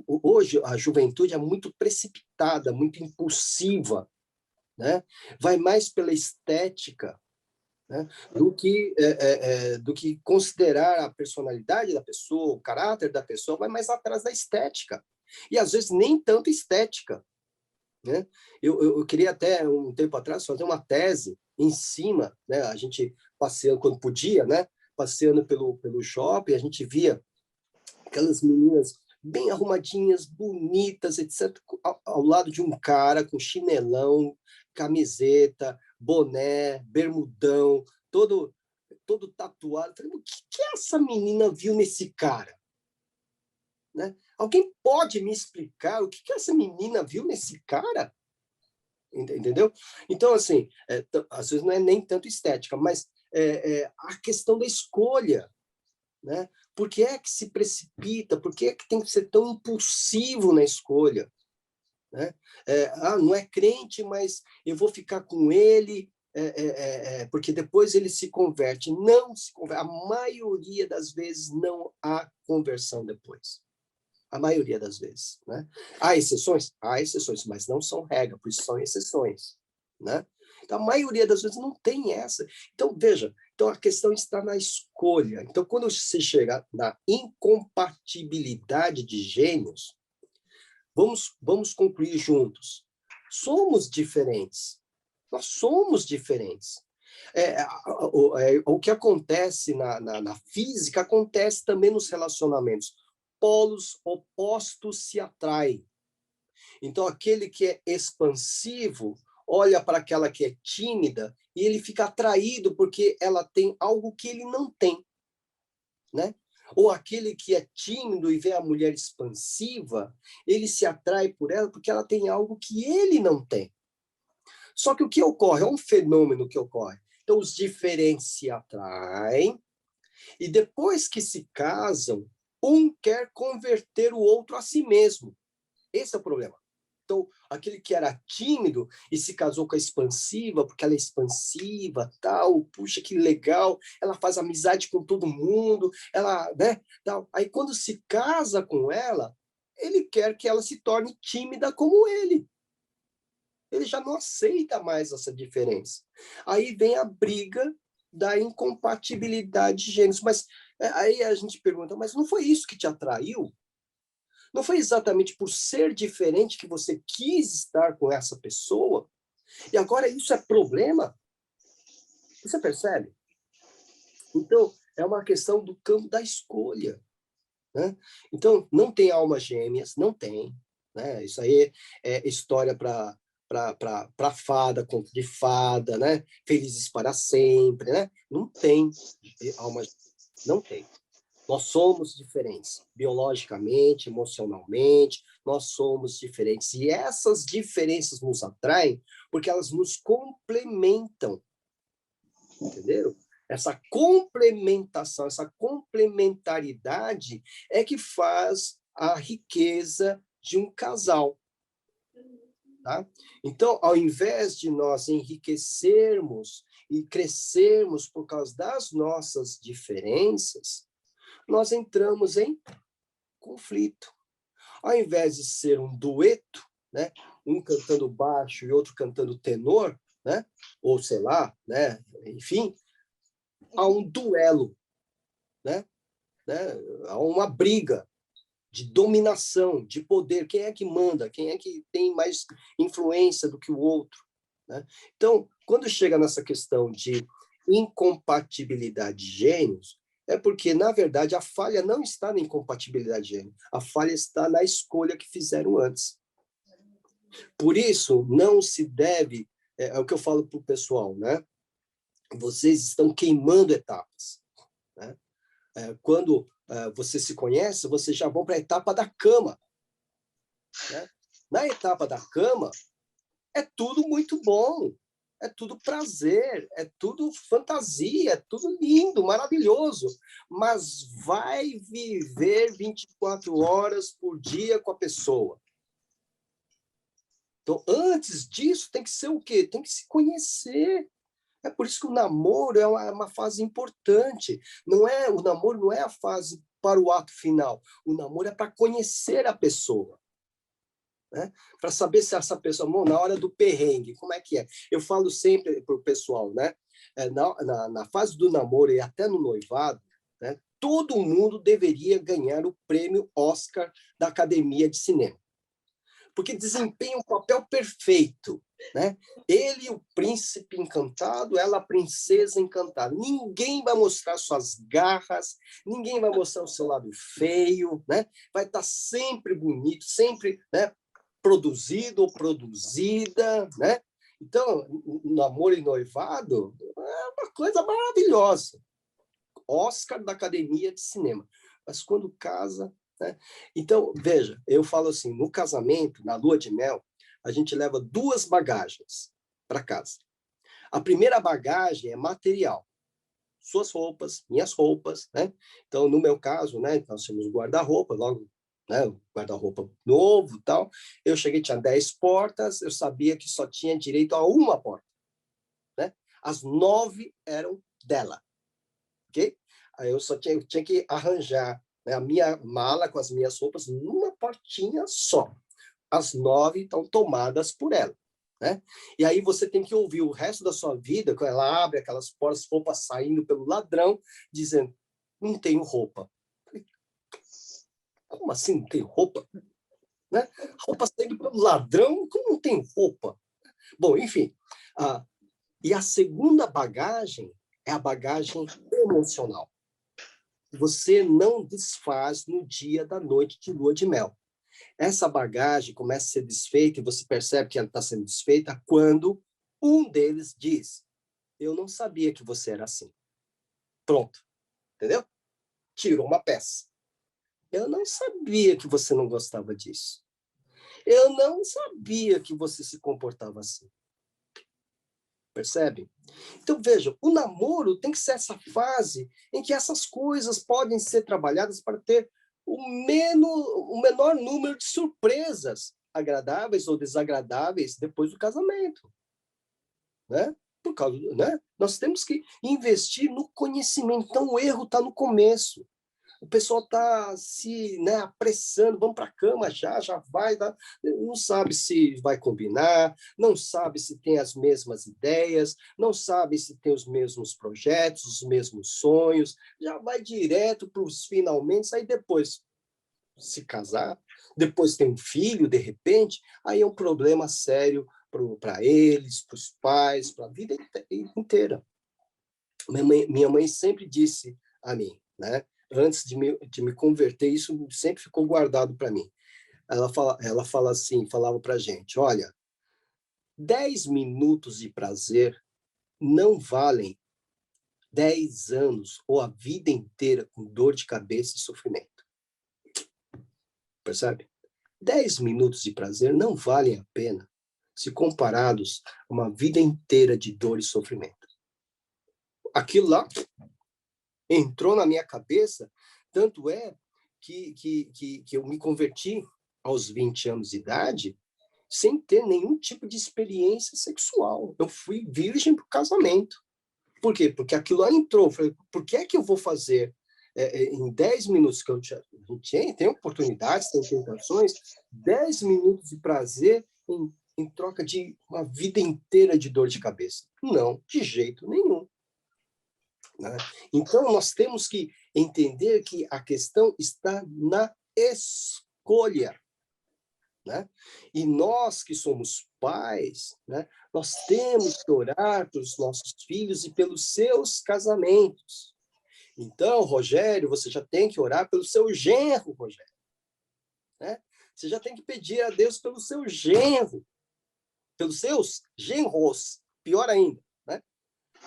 hoje, a juventude é muito precipitada, muito impulsiva, né? Vai mais pela estética, né? do que considerar a personalidade da pessoa, o caráter da pessoa, vai mais atrás da estética. E, às vezes, nem tanto estética, né? Eu queria até, um tempo atrás, fazer uma tese em cima, né? A gente passeando, quando podia, né? Passeando pelo shopping, a gente via aquelas meninas bem arrumadinhas, bonitas, etc., ao lado de um cara com chinelão, camiseta, boné, bermudão, todo tatuado. Eu falei, o que essa menina viu nesse cara? Né? Alguém pode me explicar o que essa menina viu nesse cara? Entendeu? Então, assim, às vezes não é nem tanto estética, mas a questão da escolha, né? Por que é que se precipita? Por que é que tem que ser tão impulsivo na escolha? Né? Não é crente, mas eu vou ficar com ele, porque depois ele se converte. Não se converte. A maioria das vezes não há conversão depois. A maioria das vezes, né? Há exceções? Há exceções, mas não são regra, por isso são exceções, né? Então, a maioria das vezes não tem essa. Então, veja, então a questão está na escolha. Então, quando você chega na incompatibilidade de gênios, vamos concluir juntos. Somos diferentes. Nós somos diferentes. O que acontece na física acontece também nos relacionamentos. Polos opostos se atraem. Então, aquele que é expansivo olha para aquela que é tímida e ele fica atraído porque ela tem algo que ele não tem, né? Ou aquele que é tímido e vê a mulher expansiva, ele se atrai por ela porque ela tem algo que ele não tem. Só que o que ocorre? É um fenômeno que ocorre. Então, os diferentes se atraem e depois que se casam, um quer converter o outro a si mesmo. Esse é o problema. Então, aquele que era tímido e se casou com a expansiva, porque ela é expansiva, tal, puxa, que legal, ela faz amizade com todo mundo, ela, né, tal. Aí, quando se casa com ela, ele quer que ela se torne tímida como ele. Ele já não aceita mais essa diferença. Aí vem a briga da incompatibilidade de gêneros. Mas aí a gente pergunta, mas não foi isso que te atraiu? Não foi exatamente por ser diferente que você quis estar com essa pessoa? E agora isso é problema? Você percebe? Então, é uma questão do campo da escolha. né? Então, não tem almas gêmeas, não tem, né? Isso aí é história para fada, conto de fada, né? Felizes para sempre, né? Não tem almas gêmeas, não tem. Nós somos diferentes, biologicamente, emocionalmente, nós somos diferentes. E essas diferenças nos atraem porque elas nos complementam, entenderam? Essa complementação, essa complementaridade é que faz a riqueza de um casal. Tá? Então, ao invés de nós enriquecermos e crescermos por causa das nossas diferenças, nós entramos em conflito. Ao invés de ser um dueto, né, um cantando baixo e outro cantando tenor, né, ou sei lá, né, enfim, há um duelo, né, há uma briga de dominação, de poder. Quem é que manda? Quem é que tem mais influência do que o outro? Né? Então, quando chega nessa questão de incompatibilidade de gênios, é porque, na verdade, a falha não está na incompatibilidade de gênero, a falha está na escolha que fizeram antes. Por isso, não se deve, é o que eu falo para o pessoal, né? Vocês estão queimando etapas. Né? Quando você se conhece, vocês já vão para a etapa da cama. Né? Na etapa da cama, é tudo muito bom. É tudo prazer, é tudo fantasia, é tudo lindo, maravilhoso. Mas vai viver 24 horas por dia com a pessoa. Então, antes disso, tem que ser o quê? Tem que se conhecer. É por isso que o namoro é uma fase importante. O namoro não é a fase para o ato final. O namoro é para conhecer a pessoa. Né? Para saber se essa pessoa, na hora do perrengue, como é que é? Eu falo sempre para o pessoal, né? Na fase do namoro e até no noivado, né? Todo mundo deveria ganhar o prêmio Oscar da Academia de Cinema. Porque desempenha um papel perfeito. Né? Ele, o príncipe encantado, ela, a princesa encantada. Ninguém vai mostrar suas garras, ninguém vai mostrar o seu lado feio, né? Vai estar sempre bonito, sempre, né, produzido ou produzida, né? Então, namoro e noivado é uma coisa maravilhosa. Oscar da Academia de Cinema. Mas quando casa, né? Então, veja, eu falo assim, no casamento, na lua de mel, a gente leva 2 bagagens para casa. A primeira bagagem é material. Suas roupas, minhas roupas, né? Então, no meu caso, né, nós temos guarda-roupa, logo, né, guarda-roupa novo, tal. Eu cheguei, tinha 10 portas, eu sabia que só tinha direito a uma porta, né? As 9 eram dela, ok? Aí eu só tinha que arranjar, né, a minha mala com as minhas roupas numa portinha só. As 9 estão tomadas por ela. Né? E aí você tem que ouvir o resto da sua vida, quando ela abre aquelas portas, roupas saindo pelo ladrão, dizendo, não tenho roupa. Como assim não tenho roupa? Né? Roupa saindo pelo ladrão, como não tem roupa? Bom, enfim. E a segunda bagagem é a bagagem emocional. Você não desfaz no dia da noite de lua de mel. Essa bagagem começa a ser desfeita e você percebe que ela está sendo desfeita quando um deles diz, eu não sabia que você era assim. Pronto. Entendeu? Tirou uma peça. Eu não sabia que você não gostava disso. Eu não sabia que você se comportava assim. Percebe? Então, veja, o namoro tem que ser essa fase em que essas coisas podem ser trabalhadas para ter o menor número de surpresas agradáveis ou desagradáveis depois do casamento. Né? Por causa, né? Nós temos que investir no conhecimento. Então, o erro está no começo. O pessoal está se, né, apressando, vamos para a cama já vai, tá? Não sabe se vai combinar, não sabe se tem as mesmas ideias, não sabe se tem os mesmos projetos, os mesmos sonhos, já vai direto para os finalmente, aí depois se casar, depois tem um filho, de repente, aí é um problema sério para eles, para os pais, para a vida inteira. Minha mãe sempre disse a mim, né? antes de me converter, isso sempre ficou guardado para mim. Ela fala assim, falava para a gente, olha, 10 minutos de prazer não valem 10 anos ou a vida inteira com dor de cabeça e sofrimento. Percebe? 10 minutos de prazer não valem a pena se comparados a uma vida inteira de dor e sofrimento. Aquilo lá entrou na minha cabeça, tanto é que eu me converti aos 20 anos de idade sem ter nenhum tipo de experiência sexual. Eu fui virgem para o casamento. Por quê? Porque aquilo lá entrou. Eu falei, por que é que eu vou fazer em 10 minutos que eu tem oportunidades, tem tentações, 10 minutos de prazer em troca de uma vida inteira de dor de cabeça? Não, de jeito nenhum. Né? Então, nós temos que entender que a questão está na escolha. Né? E nós que somos pais, né, nós temos que orar pelos nossos filhos e pelos seus casamentos. Então, Rogério, você já tem que orar pelo seu genro, Rogério. Né? Você já tem que pedir a Deus pelo seu genro, pelos seus genros, pior ainda, né?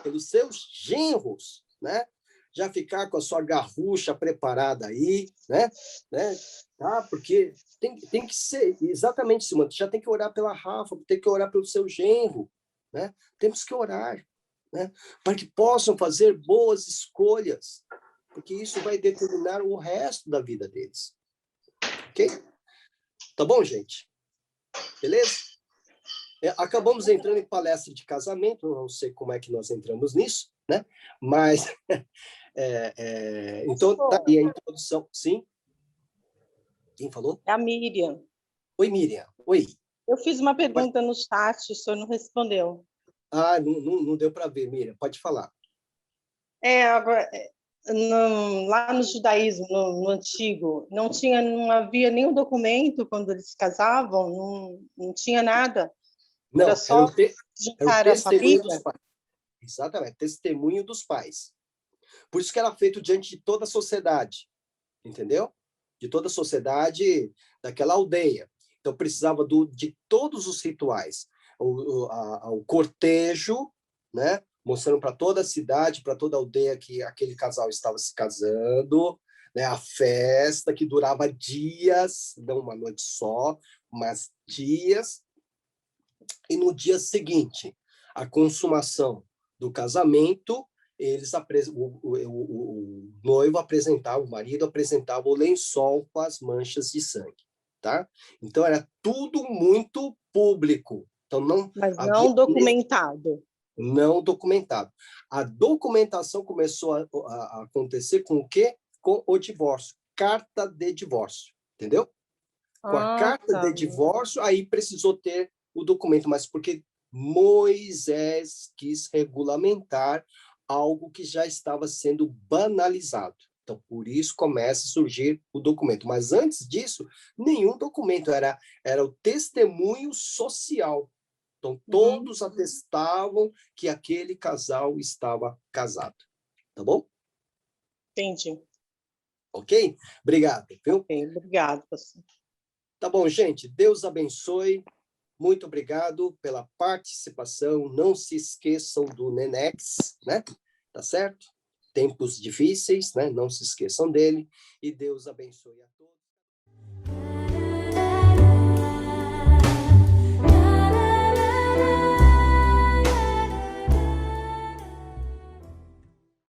Pelos seus genros, né? Já ficar com a sua garrucha preparada aí, né? Tá? Porque tem que ser exatamente, Simone, já tem que orar pela Rafa, tem que orar pelo seu genro, né? Temos que orar, né? Para que possam fazer boas escolhas, porque isso vai determinar o resto da vida deles. Ok? Tá bom, gente? Beleza? Acabamos entrando em palestra de casamento, não sei como é que nós entramos nisso, né? Mas, então, tá aí a introdução. Sim? Quem falou? É a Miriam. Oi, Miriam. Oi. Eu fiz uma pergunta no chat, o senhor não respondeu. Ah, não deu para ver, Miriam. Pode falar. Agora, lá no judaísmo, no antigo, não havia nenhum documento quando eles se casavam, não tinha nada. Não, era só o juntar a testemunho família. dos pais. Exatamente, testemunho dos pais. Por isso que era feito diante de toda a sociedade, entendeu? De toda a sociedade daquela aldeia. Então, precisava de todos os rituais. O cortejo, né? Mostrando para toda a cidade, para toda a aldeia que aquele casal estava se casando, né? A festa que durava dias, não uma noite só, mas dias. E no dia seguinte, a consumação do casamento, o noivo apresentava, o marido apresentava o lençol com as manchas de sangue, tá? Então era tudo muito público. Então Mas não documentado. Não documentado. A documentação começou a acontecer com o quê? Com o divórcio, carta de divórcio, entendeu? Com a carta de divórcio, aí precisou ter o documento, mas porque Moisés quis regulamentar algo que já estava sendo banalizado. Então, por isso começa a surgir o documento. Mas antes disso, nenhum documento, era o testemunho social. Então, todos atestavam que aquele casal estava casado. Tá bom? Entendi. Ok? Obrigado, viu? Ok, obrigado, pastor. Tá bom, gente. Deus abençoe. Muito obrigado pela participação. Não se esqueçam do Nenex, né? Tá certo? Tempos difíceis, né? Não se esqueçam dele. E Deus abençoe a todos.